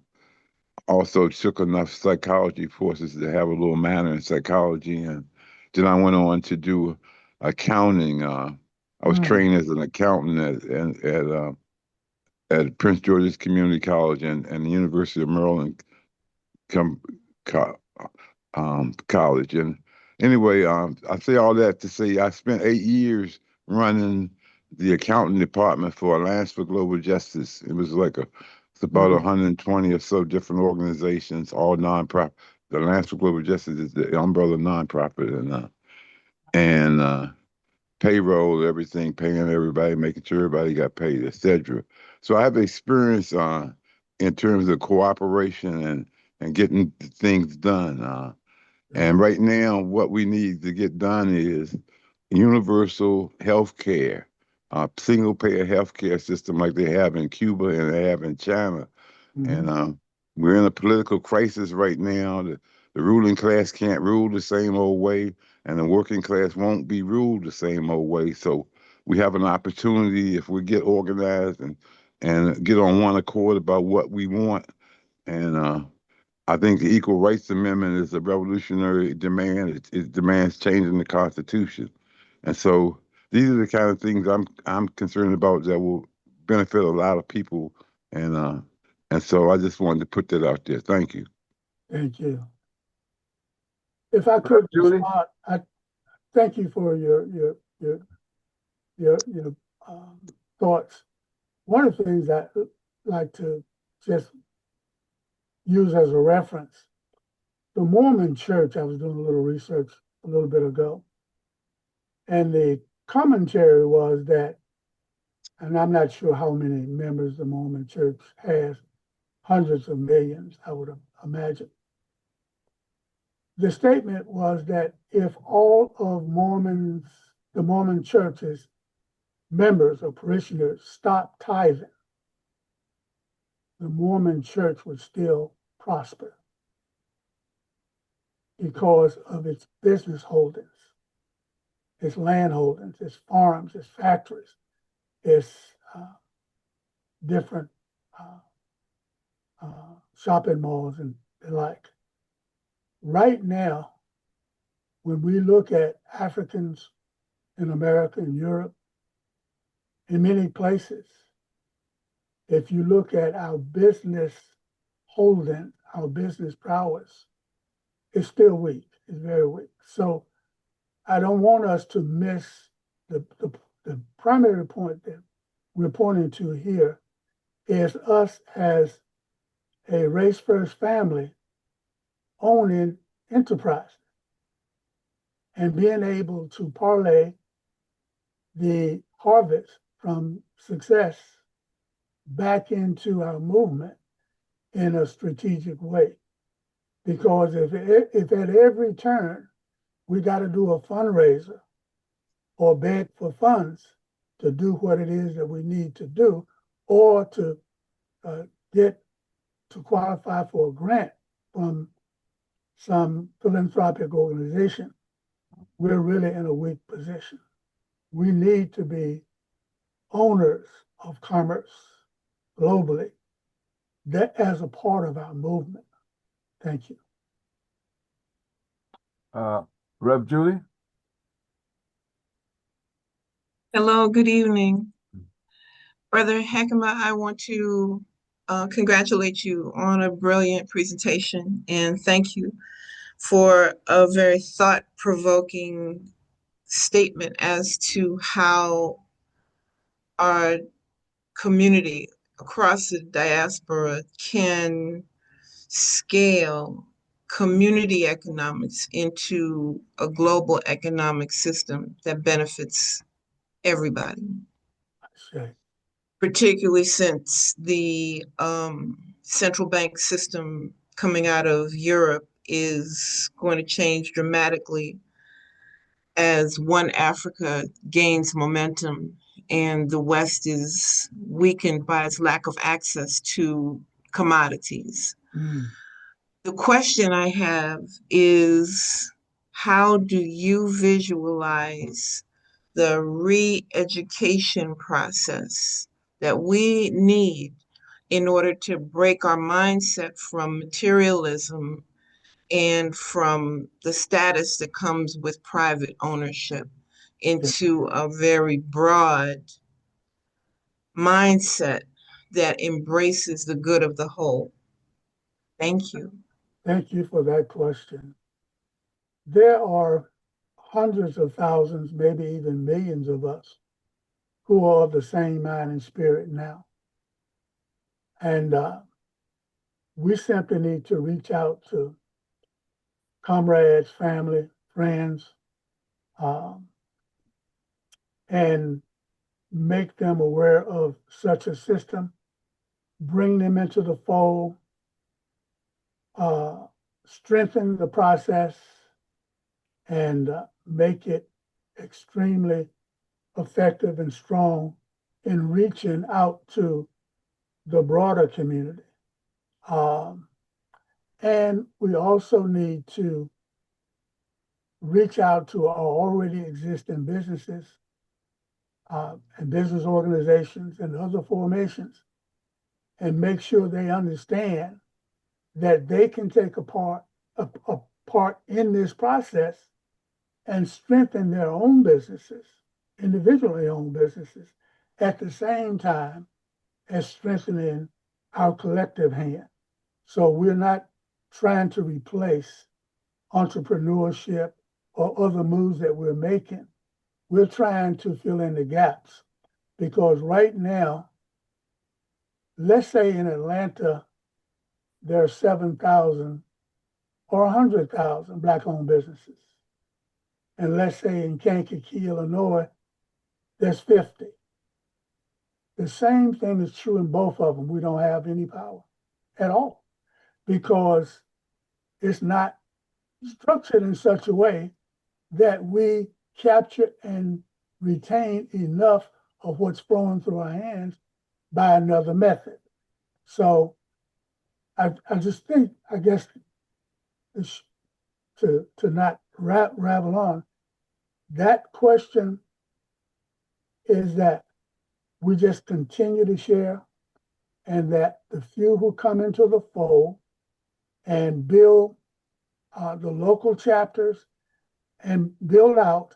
also took enough psychology courses to have a little minor in psychology, and then I went on to do accounting. I was trained as an accountant at Prince George's Community College and the University of Maryland College. And anyway, I say all that to say I spent 8 years running the accounting department for Alliance for Global Justice. It was it's about 120 or so different organizations, all nonprofit. The Alliance for Global Justice is the umbrella nonprofit, and payroll, everything, paying everybody, making sure everybody got paid, etc. So I have experience in terms of cooperation and getting things done. And right now, what we need to get done is universal health care, single payer health care system like they have in Cuba and they have in China. And we're in a political crisis right now. The ruling class can't rule the same old way, and the working class won't be ruled the same old way. So we have an opportunity if we get organized and get on one accord about what we want. And I think the Equal Rights Amendment is a revolutionary demand. It demands changing the Constitution, and so these are the kind of things I'm concerned about that will benefit a lot of people, and so I just wanted to put that out there. Thank you.
Thank you. If I could
Julie?
respond, I thank you for your thoughts. One of the things I like to just use as a reference, the Mormon Church, I was doing a little research a little bit ago, and the commentary was that, and I'm not sure how many members the Mormon Church has, hundreds of millions, I would imagine. The statement was that if all of the Mormon Church's members or parishioners stopped tithing, the Mormon Church would still prosper because of its business holdings, its land holdings, its farms, its factories, its different shopping malls and the like. Right now, when we look at Africans in America and Europe, in many places, if you look at our business holding, our business prowess, it's still weak. It's very weak. So I don't want us to miss the primary point that we're pointing to here is us as a race-first family owning enterprise and being able to parlay the harvest from success back into our movement in a strategic way. Because if at every turn we got to do a fundraiser or beg for funds to do what it is that we need to do, or to get to qualify for a grant from some philanthropic organization, we're really in a weak position. We need to be owners of commerce globally, that as a part of our movement. Thank you.
Rev Julie?
Hello, good evening. Brother Hakima, I want to congratulate you on a brilliant presentation and thank you for a very thought-provoking statement as to how our community across the diaspora can scale community economics into a global economic system that benefits everybody.
Okay.
Particularly since the central bank system coming out of Europe is going to change dramatically as one Africa gains momentum and the West is weakened by its lack of access to commodities. The question I have is, how do you visualize the re-education process that we need in order to break our mindset from materialism and from the status that comes with private ownership into a very broad mindset that embraces the good of the whole? Thank you.
Thank you for that question. There are hundreds of thousands, maybe even millions of us who are of the same mind and spirit now. And we simply need to reach out to comrades, family, friends, and make them aware of such a system, bring them into the fold, strengthen the process, and make it extremely effective and strong in reaching out to the broader community. And we also need to reach out to our already existing businesses and business organizations and other formations and make sure they understand that they can take a part in this process and strengthen their own businesses, individually owned businesses, at the same time as strengthening our collective hand. So we're not trying to replace entrepreneurship or other moves that we're making. We're trying to fill in the gaps because right now, let's say in Atlanta, there are 7,000 or 100,000 Black-owned businesses. And let's say in Kankakee, Illinois, there's 50. The same thing is true in both of them. We don't have any power at all because it's not structured in such a way that we capture and retain enough of what's flowing through our hands by another method. So I just think, I guess, to not ravel on, that question is that we just continue to share and that the few who come into the fold and build the local chapters and build out.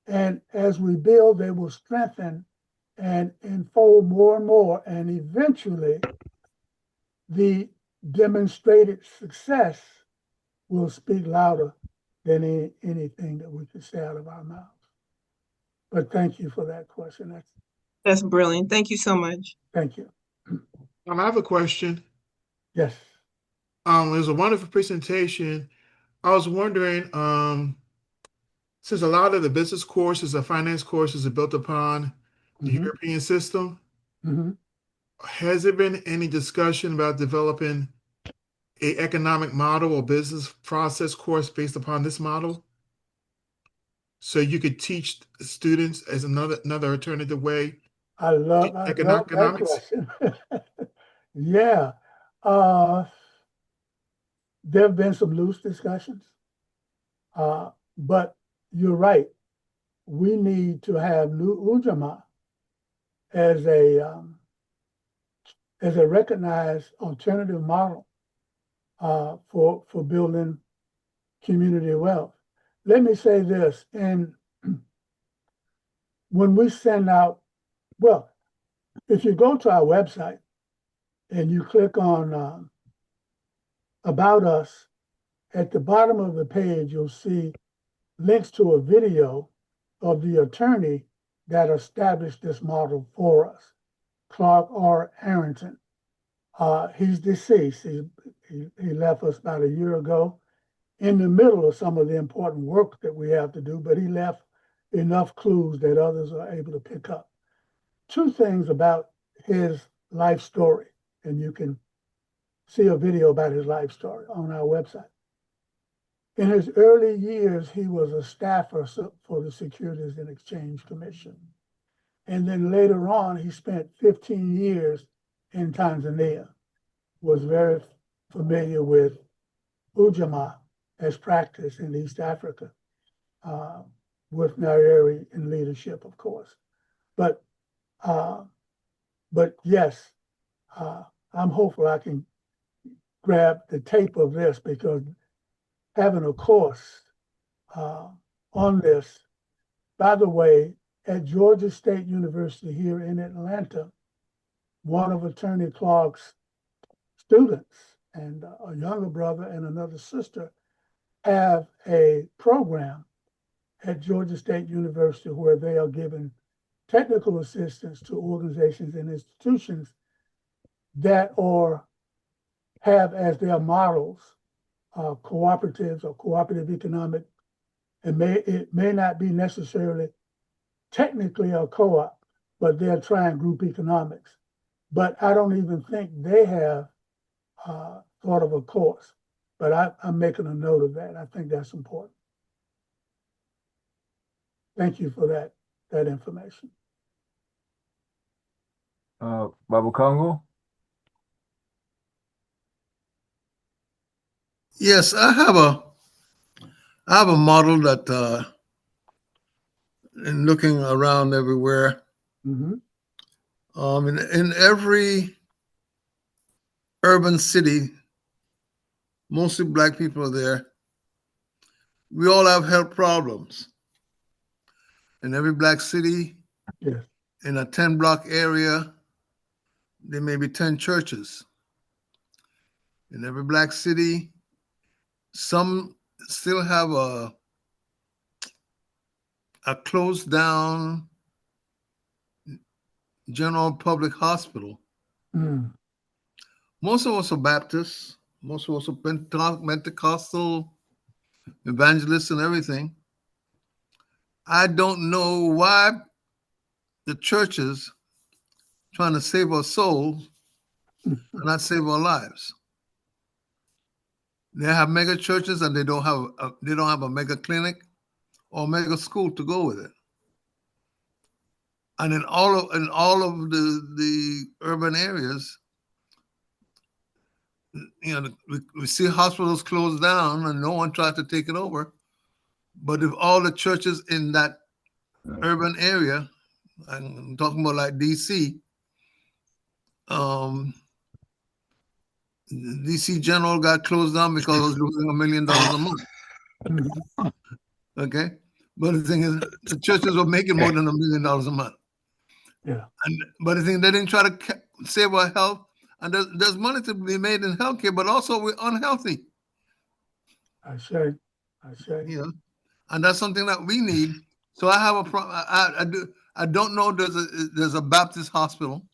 And as we build, they will strengthen and enfold more and more. And eventually, the demonstrated success will speak louder than anything that we could say out of our mouths. But thank you for that question.
That's brilliant. Thank you so much.
Thank you.
I have a question.
Yes.
It was a wonderful presentation. I was wondering, since a lot of the business courses or finance courses are built upon the
Mhm.
European system,
Mhm.
has there been any discussion about developing a economic model or business process course based upon this model? So you could teach students as another alternative way
I love that
economics?
question. Yeah. Uh, there have been some loose discussions. But you're right. We need to have New Ujamaa as a recognized alternative model for building community wealth. Let me say this, and when we send out, well, if you go to our website and you click on About Us, at the bottom of the page, you'll see links to a video of the attorney that established this model for us, Clark R. Arrington. He's deceased. He left us about a year ago in the middle of some of the important work that we have to do, but he left enough clues that others are able to pick up. Two things about his life story, and you can see a video about his life story on our website. In his early years, he was a staffer for the Securities and Exchange Commission. And then later on, he spent 15 years in Tanzania, was very familiar with Ujamaa as practiced in East Africa, with Nyerere in leadership, of course. But yes, I'm hopeful I can grab the tape of this, because having a course on this, by the way, at Georgia State University here in Atlanta, one of Attorney Clark's students and a younger brother and another sister have a program at Georgia State University where they are giving technical assistance to organizations and institutions that have as their models cooperatives or cooperative economic. It may not be necessarily technically a co-op, but they're trying group economics. But I don't even think they have thought of a course. But I'm making a note of that. I think that's important. Thank you for that information.
Baba Congo?
Yes, I have a model that in looking around everywhere.
Mm-hmm.
In every urban city, mostly Black people are there. We all have health problems. In every Black city,
Yes.
in a 10-block area, there may be 10 churches. In every Black city, some still have a closed down general public hospital.
Mm.
Most of us are Baptists. Most of us are Pentecostal evangelists and everything. I don't know why the churches trying to save our souls and not save our lives. They have mega churches and they don't have a mega clinic or mega school to go with it. And in all of the urban areas, we see hospitals closed down and no one tried to take it over. But if all the churches in that urban area, I'm talking about like DC, DC General got closed down because it was losing $1 million a month.
Mhm.
Okay, but the thing is, the churches were making more than $1 million a month.
Yeah,
But the thing, they didn't try to save our health. And there's money to be made in healthcare, but also we're unhealthy.
I say.
You know, and that's something that we need. So I have a problem. I don't know. There's a Baptist hospital.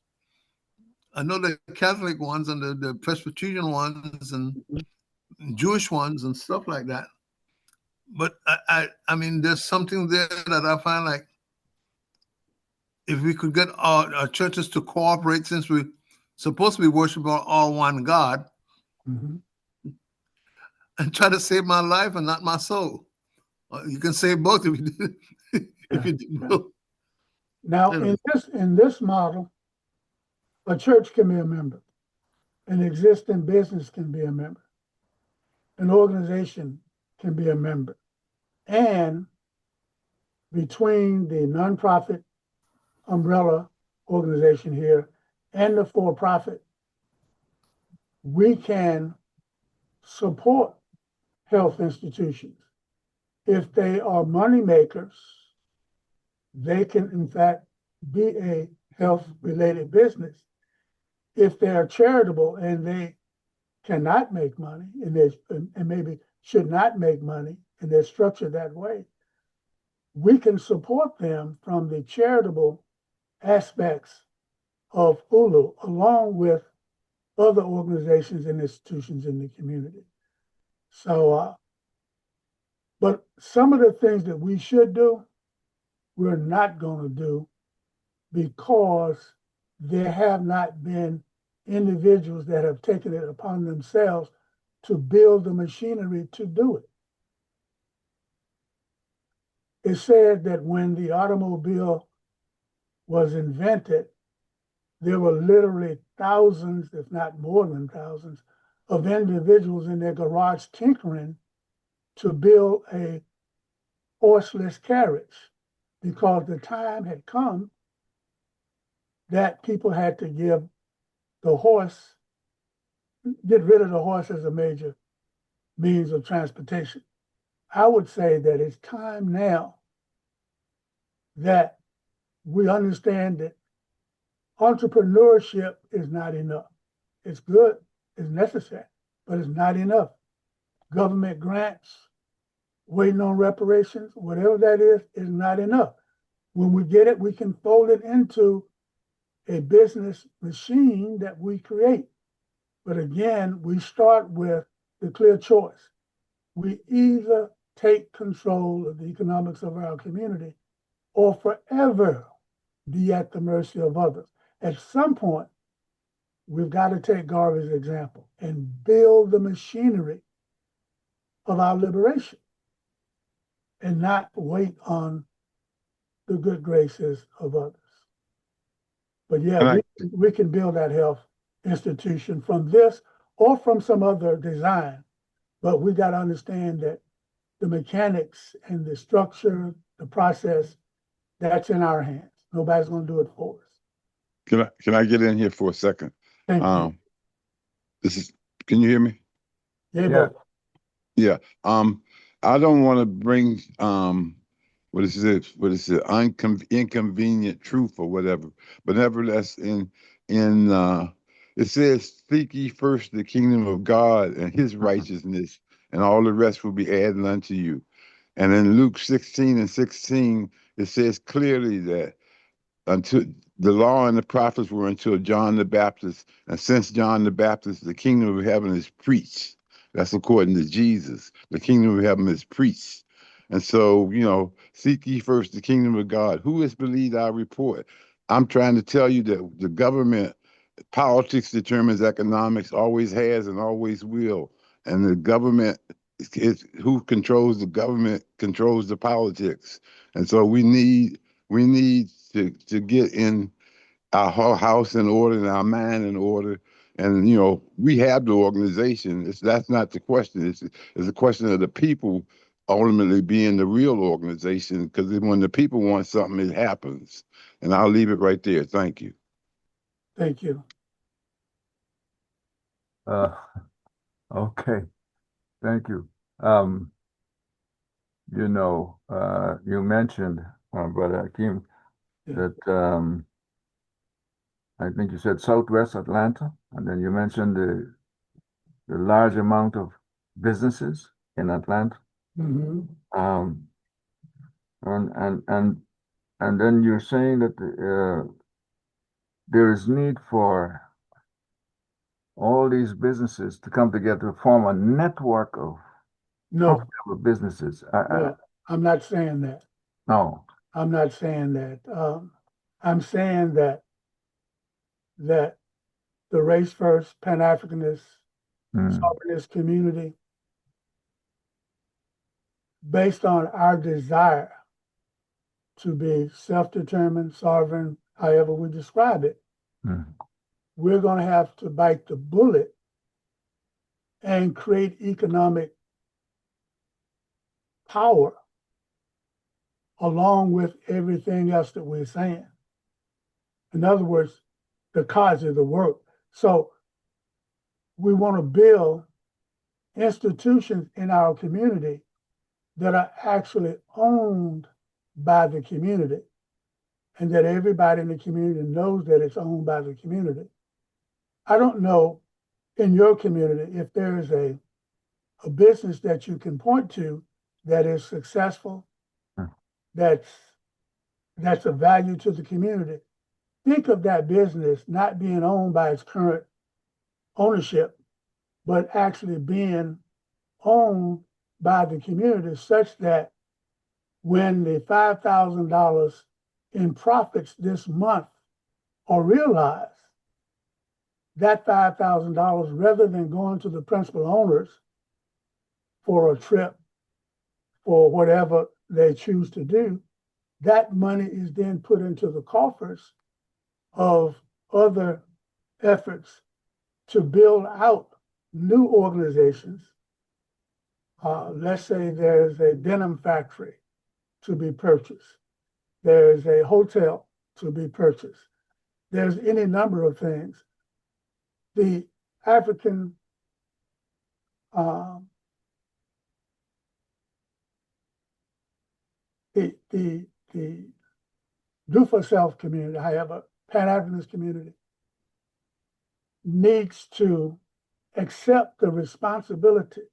I know the Catholic ones and the Presbyterian ones and Jewish ones and stuff like that. But I mean, there's something there that I find like if we could get our churches to cooperate, since we're supposed to be worshiping all one God,
Mhm.
and try to save my life and not my soul. You can save both if you do, if you do
Yeah.
both.
Now,
Anyway.
in this model, a church can be a member, an existing business can be a member, an organization can be a member, and between the nonprofit umbrella organization here and the for-profit, we can support health institutions. If they are money makers, they can in fact be a health-related business. If they are charitable and they cannot make money and maybe should not make money and they're structured that way, we can support them from the charitable aspects of ULU along with other organizations and institutions in the community. So, but some of the things that we should do, we're not going to do because there have not been individuals that have taken it upon themselves to build the machinery to do it. It's said that when the automobile was invented, there were literally thousands, if not more than thousands, of individuals in their garage tinkering to build a horseless carriage because the time had come that people had to give the horse, get rid of the horse as a major means of transportation. I would say that it's time now that we understand that entrepreneurship is not enough. It's good, it's necessary, but it's not enough. Government grants, waiting on reparations, whatever that is not enough. When we get it, we can fold it into a business machine that we create. But again, we start with the clear choice. We either take control of the economics of our community or forever be at the mercy of others. At some point, we've got to take Garvey's example and build the machinery of our liberation and not wait on the good graces of others. But yeah, we can build that health institution from this or from some other design. But we got to understand that the mechanics and the structure, the process, that's in our hands. Nobody's going to do it for us.
Can I get in here for a second?
Thank you.
Can you hear me?
Yeah.
Yeah. I don't want to bring what is it? Inconvenient truth or whatever. But nevertheless, it says, "Seek ye first the kingdom of God and His righteousness, and all the rest will be added unto you." And in Luke 16:16, it says clearly that until the law and the prophets were until John the Baptist, and since John the Baptist, the kingdom of heaven is preached. That's according to Jesus. The kingdom of heaven is preached. And so, seek ye first the kingdom of God. Who has believed our report? I'm trying to tell you that the government, politics determines economics, always has and always will. And the government is who controls the government controls the politics. And so we need to get in our house in order and our mind in order. And we have the organization. That's not the question. It's a question of the people ultimately being the real organization. Because when the people want something, it happens. And I'll leave it right there. Thank you.
Thank you.
Uh, okay, thank you. Um, you mentioned, Brother Hakeem,
Yeah.
that I think you said Southwest Atlanta, and then you mentioned the large amount of businesses in Atlanta.
Mhm.
Um, and and and and then you're saying that there is need for all these businesses to come together to form a network of
No,
profitable businesses.
no, I'm not saying that.
No.
I'm not saying that. I'm saying that the race first, Pan-Africanist,
Mm,
sovereignist community, based on our desire to be self-determined, sovereign, however we describe it,
mm,
we're going to have to bite the bullet and create economic power along with everything else that we're saying. In other words, the cause of the work. So we want to build institutions in our community that are actually owned by the community and that everybody in the community knows that it's owned by the community. I don't know in your community if there is a business that you can point to that is successful,
mm.
that's of value to the community. Think of that business not being owned by its current ownership, but actually being owned by the community such that when the $5,000 in profits this month are realized, that $5,000, rather than going to the principal owners for a trip, for whatever they choose to do, that money is then put into the coffers of other efforts to build out new organizations. Let's say there's a denim factory to be purchased. There's a hotel to be purchased. There's any number of things. The African the do for self community, however, Pan-Africanist community needs to accept the responsibility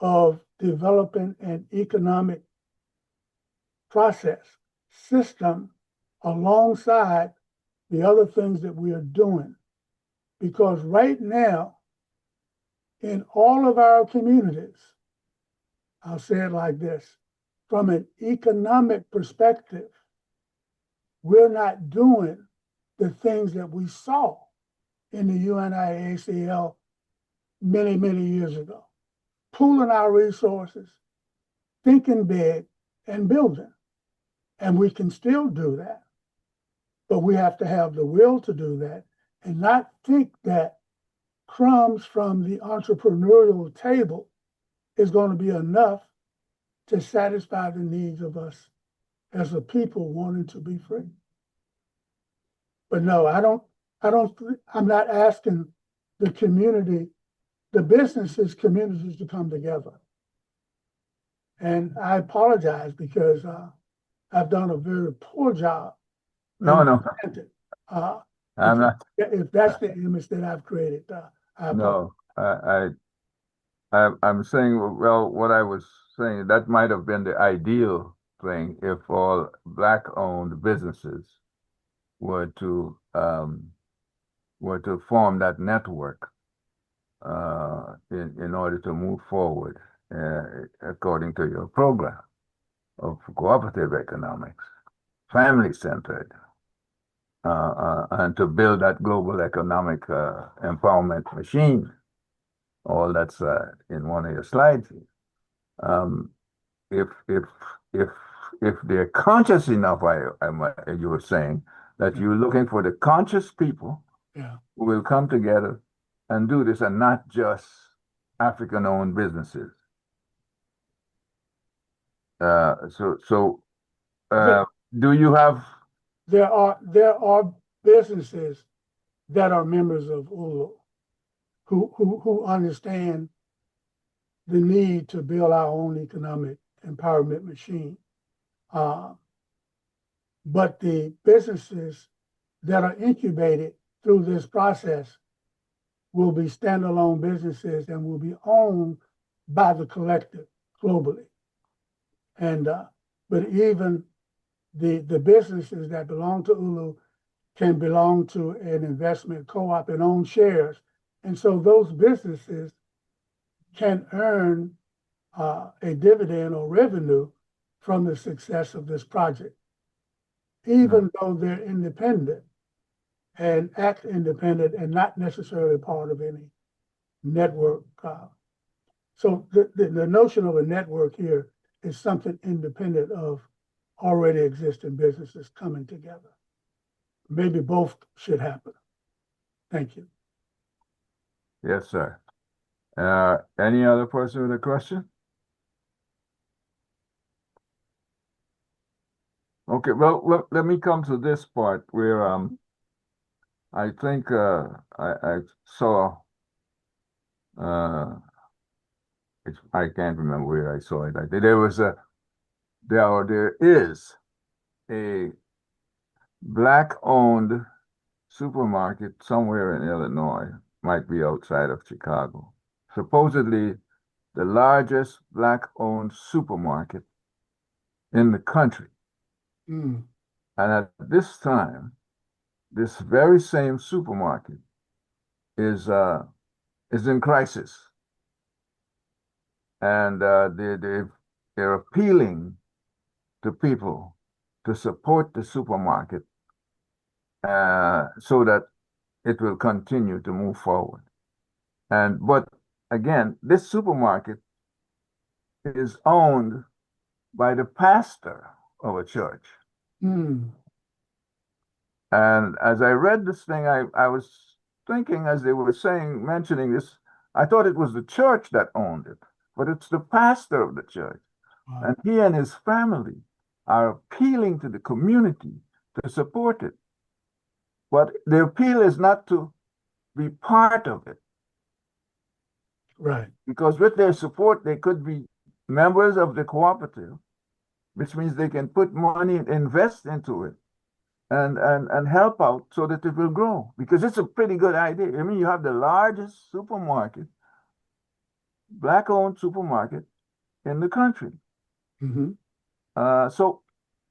of developing an economic process system alongside the other things that we are doing. Because right now, in all of our communities, I'll say it like this, from an economic perspective, we're not doing the things that we saw in the UNIA ACL many, many years ago. Pooling our resources, thinking big, and building. And we can still do that. But we have to have the will to do that and not think that crumbs from the entrepreneurial table is going to be enough to satisfy the needs of us as a people wanting to be free. But no, I'm not asking the community, the businesses, communities to come together. And I apologize because I've done a very poor job.
No, no, I'm not.
If that's the image that I've created, I apologize.
No, I'm saying, well, what I was saying, that might have been the ideal thing if all Black-owned businesses were to form that network in order to move forward according to your program of cooperative economics, family-centered, and to build that global economic empowerment machine. All that's in one of your slides. Um, if if if if they're conscious enough, you were saying that you're looking for the conscious people
Yeah.
who will come together and do this, and not just African-owned businesses. So do you have?
There are businesses that are members of ULO. who understand the need to build our own economic empowerment machine. But the businesses that are incubated through this process will be standalone businesses and will be owned by the collective globally. And but even the businesses that belong to ULU can belong to an investment co-op and own shares. And so those businesses can earn a dividend or revenue from the success of this project, even though they're independent and act independent and not necessarily part of any network. So the notion of a network here is something independent of already existing businesses coming together. Maybe both should happen. Thank you.
Yes, sir. Any other person with a question? Okay, well, let me come to this part where I think I saw I can't remember where I saw it. There is a Black-owned supermarket somewhere in Illinois, might be outside of Chicago. Supposedly the largest Black-owned supermarket in the country.
Mm.
And at this time, this very same supermarket is in crisis. And they're appealing to people to support the supermarket so that it will continue to move forward. But again, this supermarket is owned by the pastor of a church.
Mm.
And as I read this thing, I was thinking, as they were mentioning this, I thought it was the church that owned it, but it's the pastor of the church.
Wow.
And he and his family are appealing to the community to support it. But the appeal is not to be part of it.
Right.
Because with their support, they could be members of the cooperative, which means they can put money, invest into it, and help out so that it will grow. Because it's a pretty good idea. I mean, you have the largest supermarket, Black-owned supermarket in the country.
Mm-hmm.
So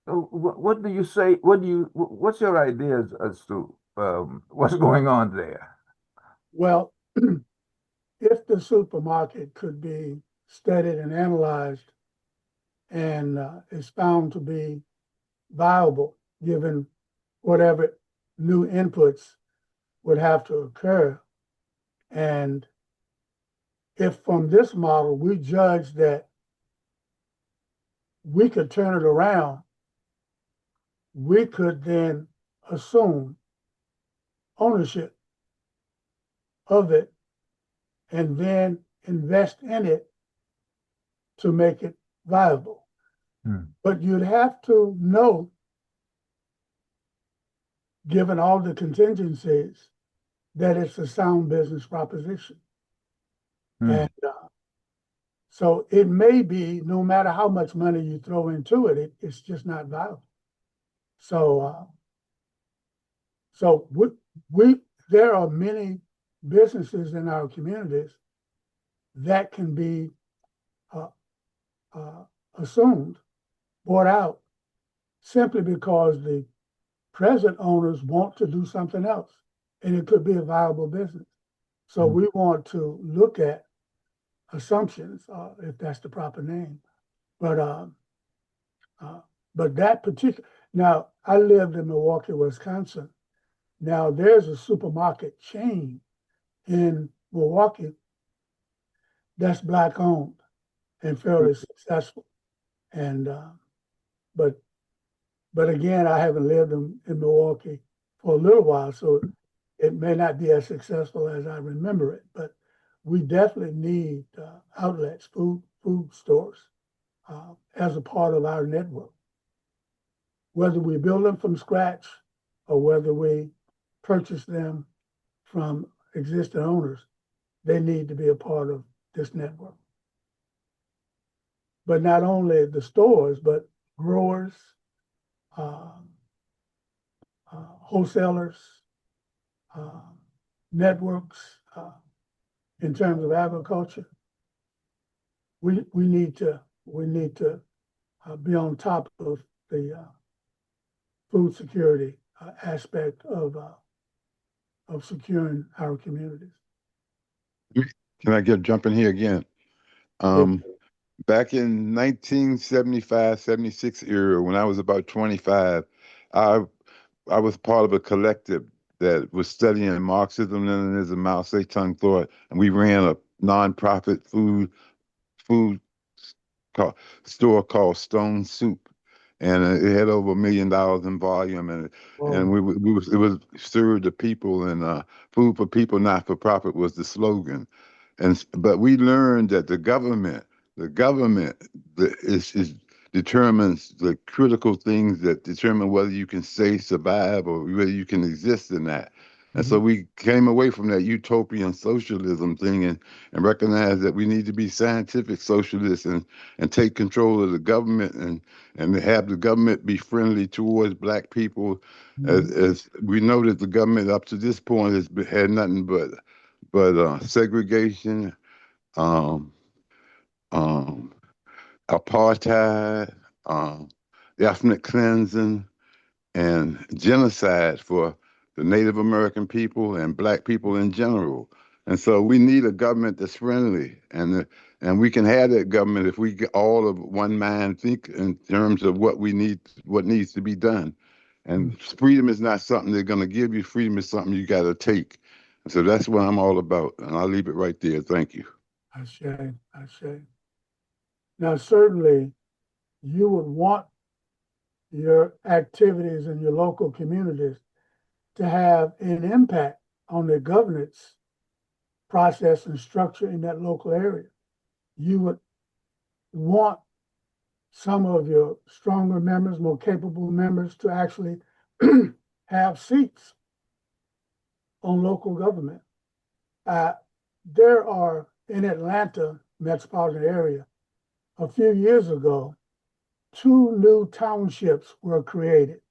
what do you say? What's your ideas as to what's going on there?
Well, if the supermarket could be studied and analyzed and is found to be viable, given whatever new inputs would have to occur, and if from this model we judge that we could turn it around, we could then assume ownership of it and then invest in it to make it viable. But you'd have to know, given all the contingencies, that it's a sound business proposition. And so it may be, no matter how much money you throw into it, it's just not viable. So, there are many businesses in our communities that can be assumed, bought out, simply because the present owners want to do something else, and it could be a viable business. So we want to look at assumptions, if that's the proper name. But that particular, now I lived in Milwaukee, Wisconsin. Now there's a supermarket chain in Milwaukee that's Black owned and fairly successful. And but again, I haven't lived in Milwaukee for a little while, so it may not be as successful as I remember it. But we definitely need outlets, food stores, as a part of our network. Whether we build them from scratch or whether we purchase them from existing owners, they need to be a part of this network. But not only the stores, but growers, wholesalers, networks in terms of agriculture. We need to be on top of the food security aspect of securing our communities.
Can I jump in here again? Back in 1975, 76 era, when I was about 25, I was part of a collective that was studying Marxism, Leninism, Mao Zedong thought, and we ran a nonprofit food store called Stone Soup, and it had over $1 million in volume, and it was served to people, and food for people, not for profit was the slogan. But we learned that the government determines the critical things that determine whether you can survive, or whether you can exist in that. And so we came away from that utopian socialism thing and recognized that we need to be scientific socialists and take control of the government and have the government be friendly towards Black people. As we know that the government up to this point has had nothing but segregation, apartheid, ethnic cleansing, and genocide for the Native American people and Black people in general. And so we need a government that's friendly, and we can have that government if we get all of one mind, think in terms of what needs to be done. And freedom is not something they're going to give you. Freedom is something you got to take. And so that's what I'm all about. And I'll leave it right there. Thank you.
Ashe. Now, certainly, you would want your activities in your local communities to have an impact on the governance process and structure in that local area. You would want some of your stronger members, more capable members, to actually have seats on local government. There are, in Atlanta metropolitan area, a few years ago, 2 new townships were created: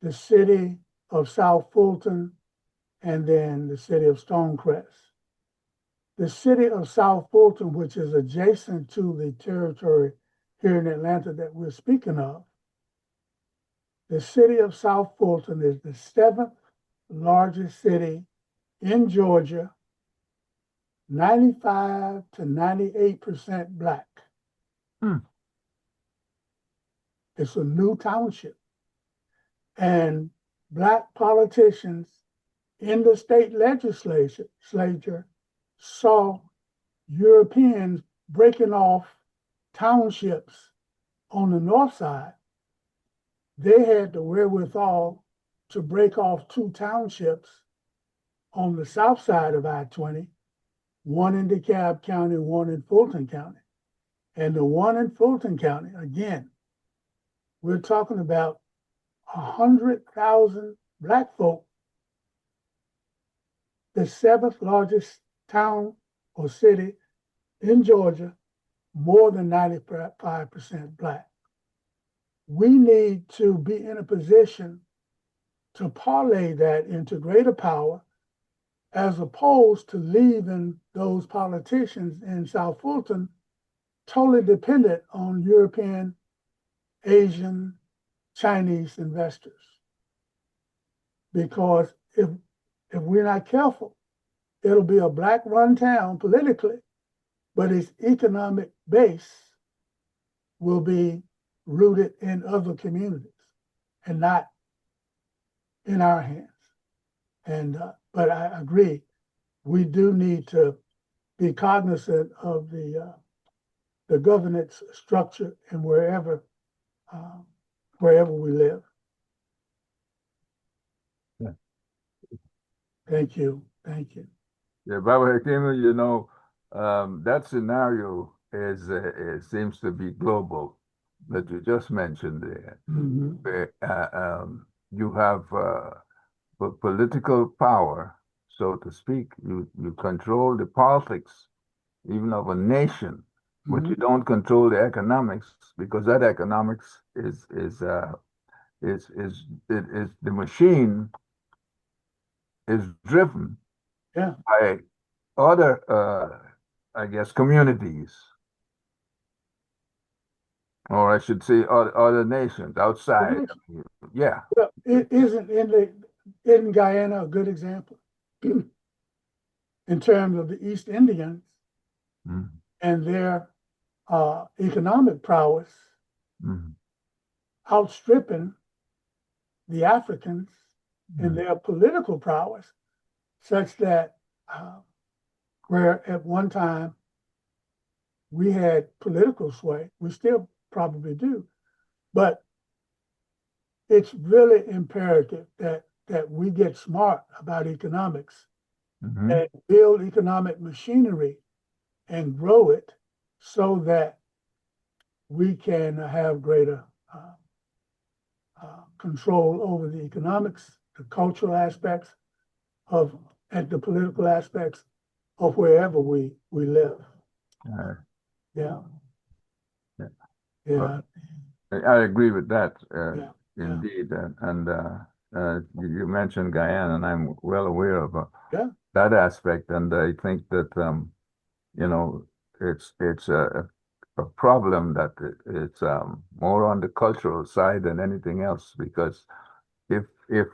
the city of South Fulton and then the city of Stonecrest. The city of South Fulton, which is adjacent to the territory here in Atlanta that we're speaking of, the city of South Fulton is the 7th largest city in Georgia, 95 to 98% Black. It's a new township. And Black politicians in the state legislature saw Europeans breaking off townships on the north side. They had the wherewithal to break off 2 townships on the south side of I-20, one in DeKalb County, one in Fulton County. And the one in Fulton County, again, we're talking about 100,000 Black folk, the 7th largest town or city in Georgia, more than 95% Black. We need to be in a position to parlay that into greater power, as opposed to leaving those politicians in South Fulton totally dependent on European, Asian, Chinese investors. Because if we're not careful, it'll be a Black-run town politically, but its economic base will be rooted in other communities and not in our hands. And but I agree, we do need to be cognizant of the governance structure and wherever we live.
Yeah.
Thank you.
Yeah, Baba Hakimi, that scenario it seems to be global that you just mentioned there. Where, you have political power so to speak. You control the politics, even of a nation, but
Mhm.
you don't control the economics, because that economics is the machine is driven
Yeah.
by other, I guess, communities, or I should say, other nations outside. Yeah.
Well, isn't Guyana a good example in terms of the East Indians
Mhm.
and their economic prowess
Mhm.
outstripping the Africans in their political prowess, such that where at one time we had political sway, we still probably do, but it's really imperative that we get smart about economics
Mhm.
and build economic machinery and grow it so that we can have greater control over the economics, the cultural aspects of, and the political aspects of wherever we live.
Uh,
Yeah,
yeah.
yeah,
I agree with that,
yeah, yeah,
indeed. You mentioned Guyana, and I'm well aware of
yeah.
that aspect. And I think that you know it's a problem that it's more on the cultural side than anything else. Because if you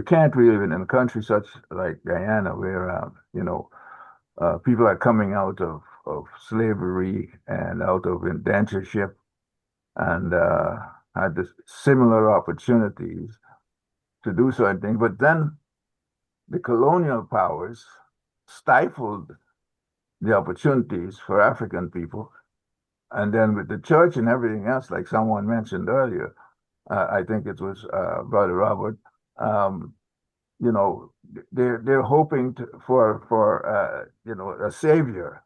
can't really live in a country such like Guyana, where people are coming out of slavery and out of indentureship, and had this similar opportunities to do certain things. But then the colonial powers stifled the opportunities for African people. And then with the church and everything else, like someone mentioned earlier, I think it was Brother Robert, um, they're hoping for a savior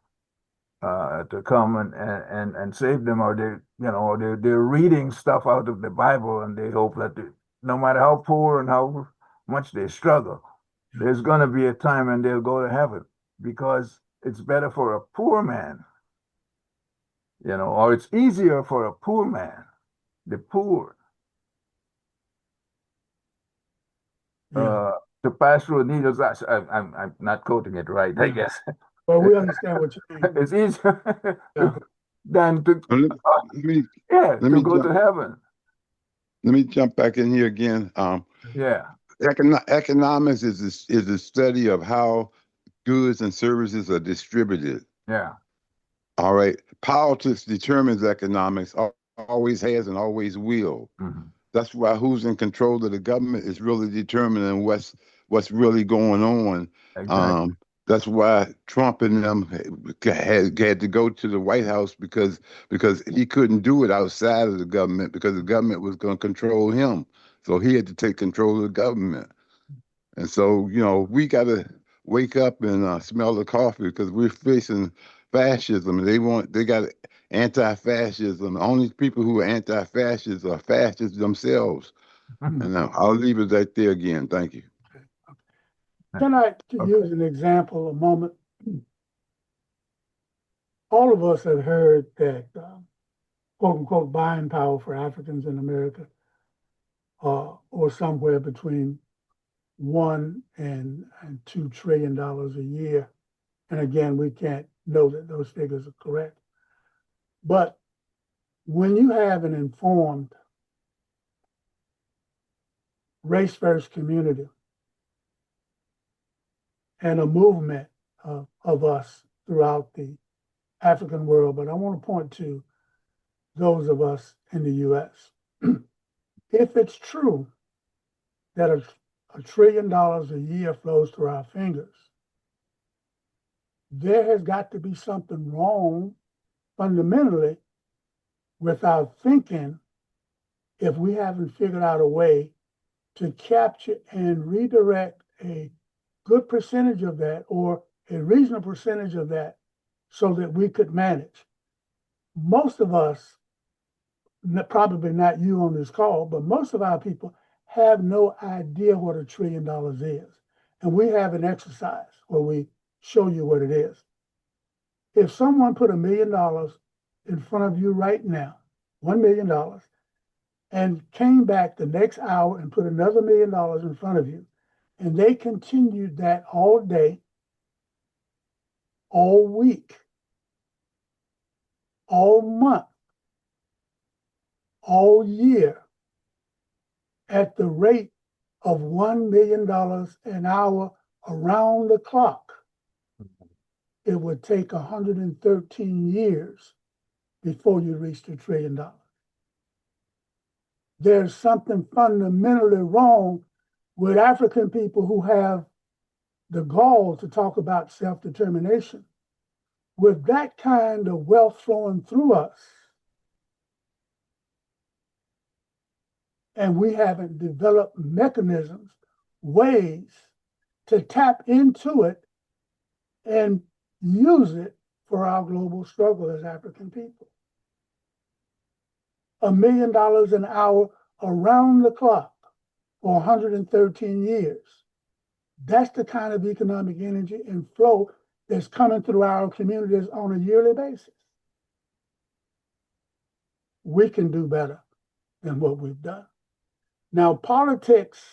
to come and save them, or they're reading stuff out of the Bible, and they hope that no matter how poor and how much they struggle, there's going to be a time when they'll go to heaven, because it's better for a poor man, or it's easier for a poor man, the poor,
Yeah.
to pass through needles. I'm not quoting it right, I guess.
Well, we understand what you mean.
It's easier
Yeah.
than to
Let me let
to
me
go to
jump
heaven.
let me jump back in here again.
Yeah.
Economics is the study of how goods and services are distributed.
Yeah.
All right. Politics determines economics, always has and always will.
Mhm.
That's why who's in control of the government is really determining what's really going on.
Exactly.
That's why Trump and them had to go to the White House, because he couldn't do it outside of the government, because the government was going to control him. So he had to take control of the government. And so, we got to wake up and smell the coffee, because we're facing fascism. They got anti-fascism. The only people who are anti-fascists are fascists themselves. And I'll leave it right there again. Thank you.
Can I use an example a moment? All of us have heard that quote unquote buying power for Africans in America or somewhere between $1 and $2 trillion a year. And again, we can't know that those figures are correct. But when you have an informed race-first community and a movement of us throughout the African world, but I want to point to those of us in the US. If it's true that $1 trillion a year flows through our fingers, there has got to be something wrong fundamentally with our thinking if we haven't figured out a way to capture and redirect a good percentage of that, or a reasonable percentage of that, so that we could manage. Most of us, probably not you on this call, but most of our people have no idea what $1 trillion is. And we have an exercise where we show you what it is. If someone put $1 million in front of you right now, $1 million, and came back the next hour and put another $1 million in front of you, and they continued that all day, all week, all month, all year, at the rate of $1 million an hour around the clock, it would take 113 years before you reach $1 trillion. There's something fundamentally wrong with African people who have the gall to talk about self-determination. With that kind of wealth flowing through us, and we haven't developed mechanisms, ways to tap into it and use it for our global struggle as African people. $1 million an hour around the clock for 113 years. That's the kind of economic energy and flow that's coming through our communities on a yearly basis. We can do better than what we've done. Now, politics,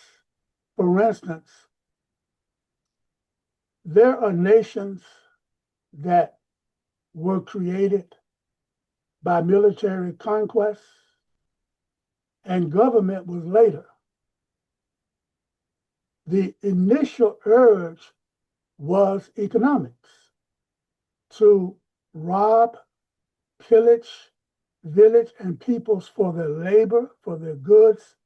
for instance, there are nations that were created by military conquests, and government was later. The initial urge was economics, to rob, pillage village and peoples for their labor, for their goods,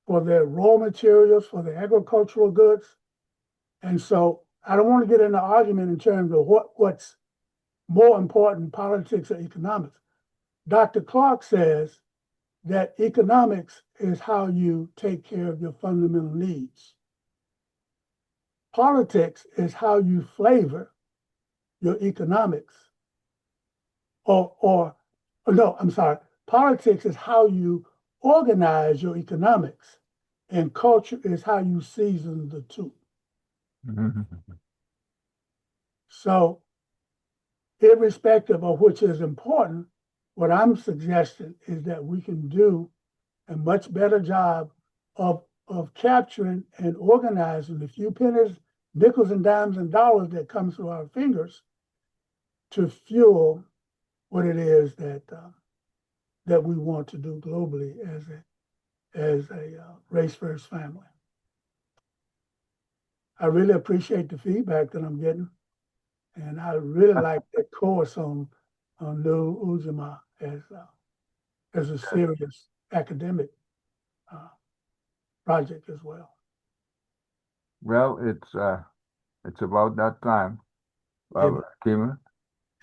for their raw materials, for their agricultural goods. And so I don't want to get into argument in terms of what's more important, politics or economics. Dr. Clark says that economics is how you take care of your fundamental needs. Politics is how you flavor your economics. Politics is how you organize your economics, and culture is how you season the two. So, irrespective of which is important, what I'm suggesting is that we can do a much better job of capturing and organizing the few pennies, nickels and dimes and dollars that come through our fingers to fuel what it is that we want to do globally as a race-first family. I really appreciate the feedback that I'm getting, and I really like that course on New Ujima as a serious academic project as well.
Well, it's about that time, Barbara Kimmer.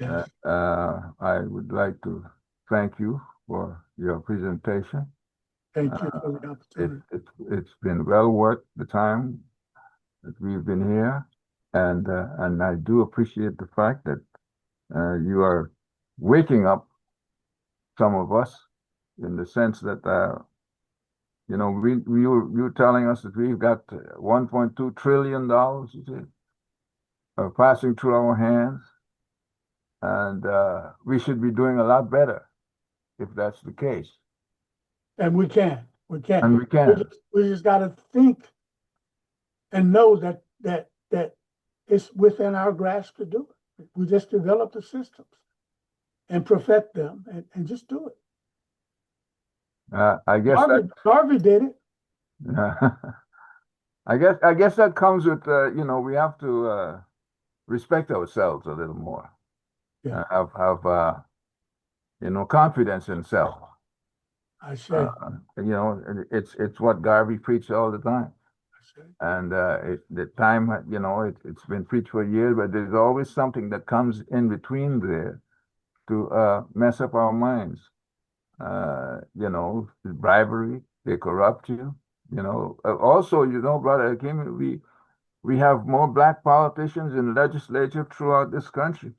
Yes.
I would like to thank you for your presentation.
Thank you for the opportunity.
It's been well worth the time that we've been here, and I do appreciate the fact that you are waking up some of us in the sense that you're telling us that we've got $1.2 trillion passing through our hands, and we should be doing a lot better if that's the case.
And we can.
And we can.
We just got to think and know that it's within our grasp to do it. We just develop the systems and perfect them and just do it.
I guess
Garvey did it.
I guess that comes with we have to respect ourselves a little more.
Yeah.
Have confidence in self.
I say.
It's what Garvey preached all the time. And the time, it's been preached for years, but there's always something that comes in between there to mess up our minds. Bribery, they corrupt you. Also, Brother Hakeem, we have more black politicians in the legislature throughout this country.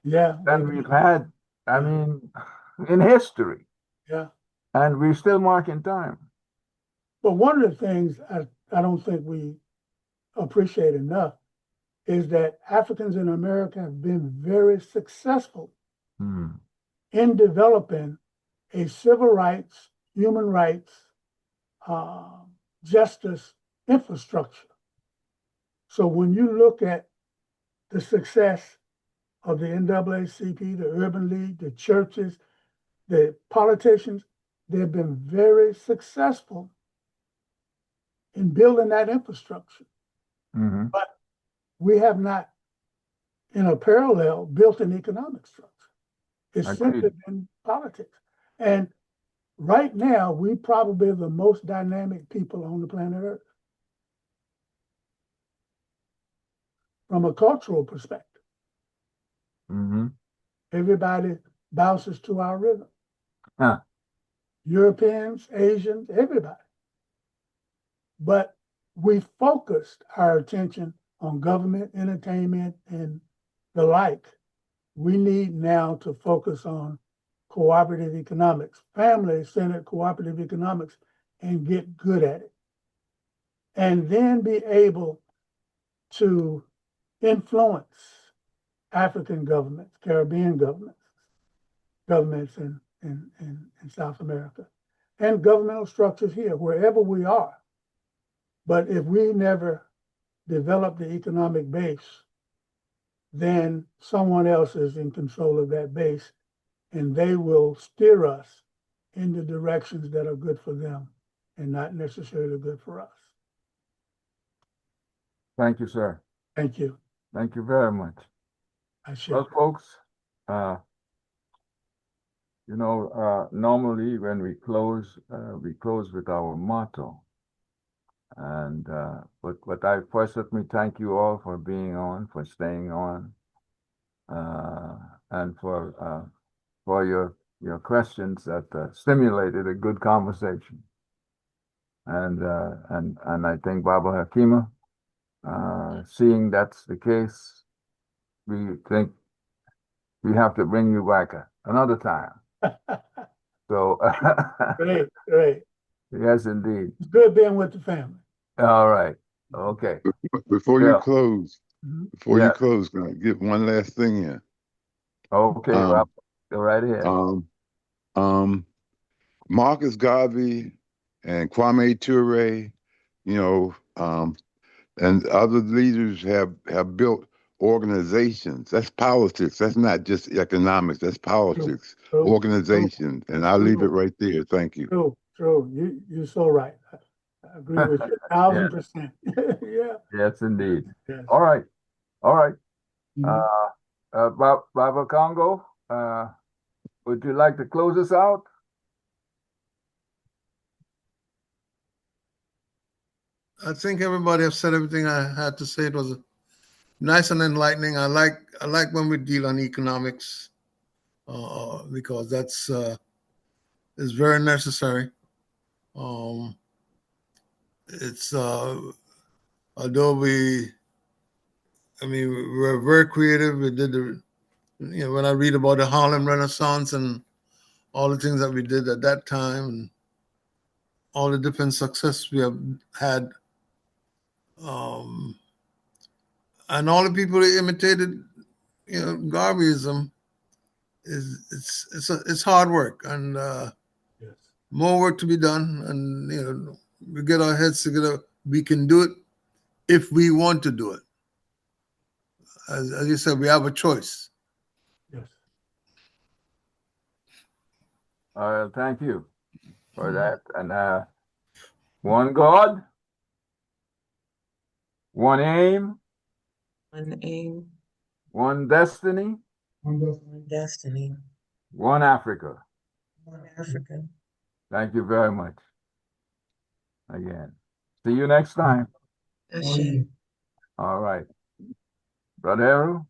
Yeah.
Than we've had, in history.
Yeah.
And we're still marking time.
But one of the things I don't think we appreciate enough is that Africans in America have been very successful in developing a civil rights, human rights, justice infrastructure. So when you look at the success of the NAACP, the Urban League, the churches, the politicians, they've been very successful in building that infrastructure. But we have not, in a parallel, built an economic structure. It's simply been politics. And right now, we probably are the most dynamic people on the planet Earth from a cultural perspective. Everybody bounces to our rhythm. Europeans, Asians, everybody. But we focused our attention on government, entertainment, and the like. We need now to focus on cooperative economics, family-centered cooperative economics, and get good at it. And then be able to influence African governments, Caribbean governments in South America, and governmental structures here, wherever we are. But if we never develop the economic base, then someone else is in control of that base, and they will steer us in the directions that are good for them and not necessarily good for us.
Thank you, sir.
Thank you.
Thank you very much. Well, folks, normally when we close with our motto. And but I first let me thank you all for being on, for staying on, and for your questions that stimulated a good conversation. And I think Baba Hakima, seeing that's the case, we think we have to bring you back another time. So
great.
Yes, indeed.
It's good being with the family.
All right. Okay.
Before you close, can I get one last thing in?
Okay, Rob, go right ahead.
Marcus Garvey and Kwame Ture, and other leaders have built organizations. That's politics. That's not just economics. That's politics.
True.
Organizations. And I'll leave it right there. Thank you.
True. You're so right. I agree with you 1,000%. Yeah.
Yes, indeed.
Yes.
All right. Baba Congo, would you like to close us out?
I think everybody has said everything I had to say. It was nice and enlightening. I like when we deal on economics because that's is very necessary. It's although we're very creative. We did when I read about the Harlem Renaissance and all the things that we did at that time and all the different success we have had, and all the people that imitated, Garveyism, it's hard work and more work to be done, and we get our heads together. We can do it if we want to do it. As you said, we have a choice.
Yes.
Thank you for that. And one God, one aim, one destiny, one Africa. Thank you very much. Again. See you next time. All right. Brother Harold?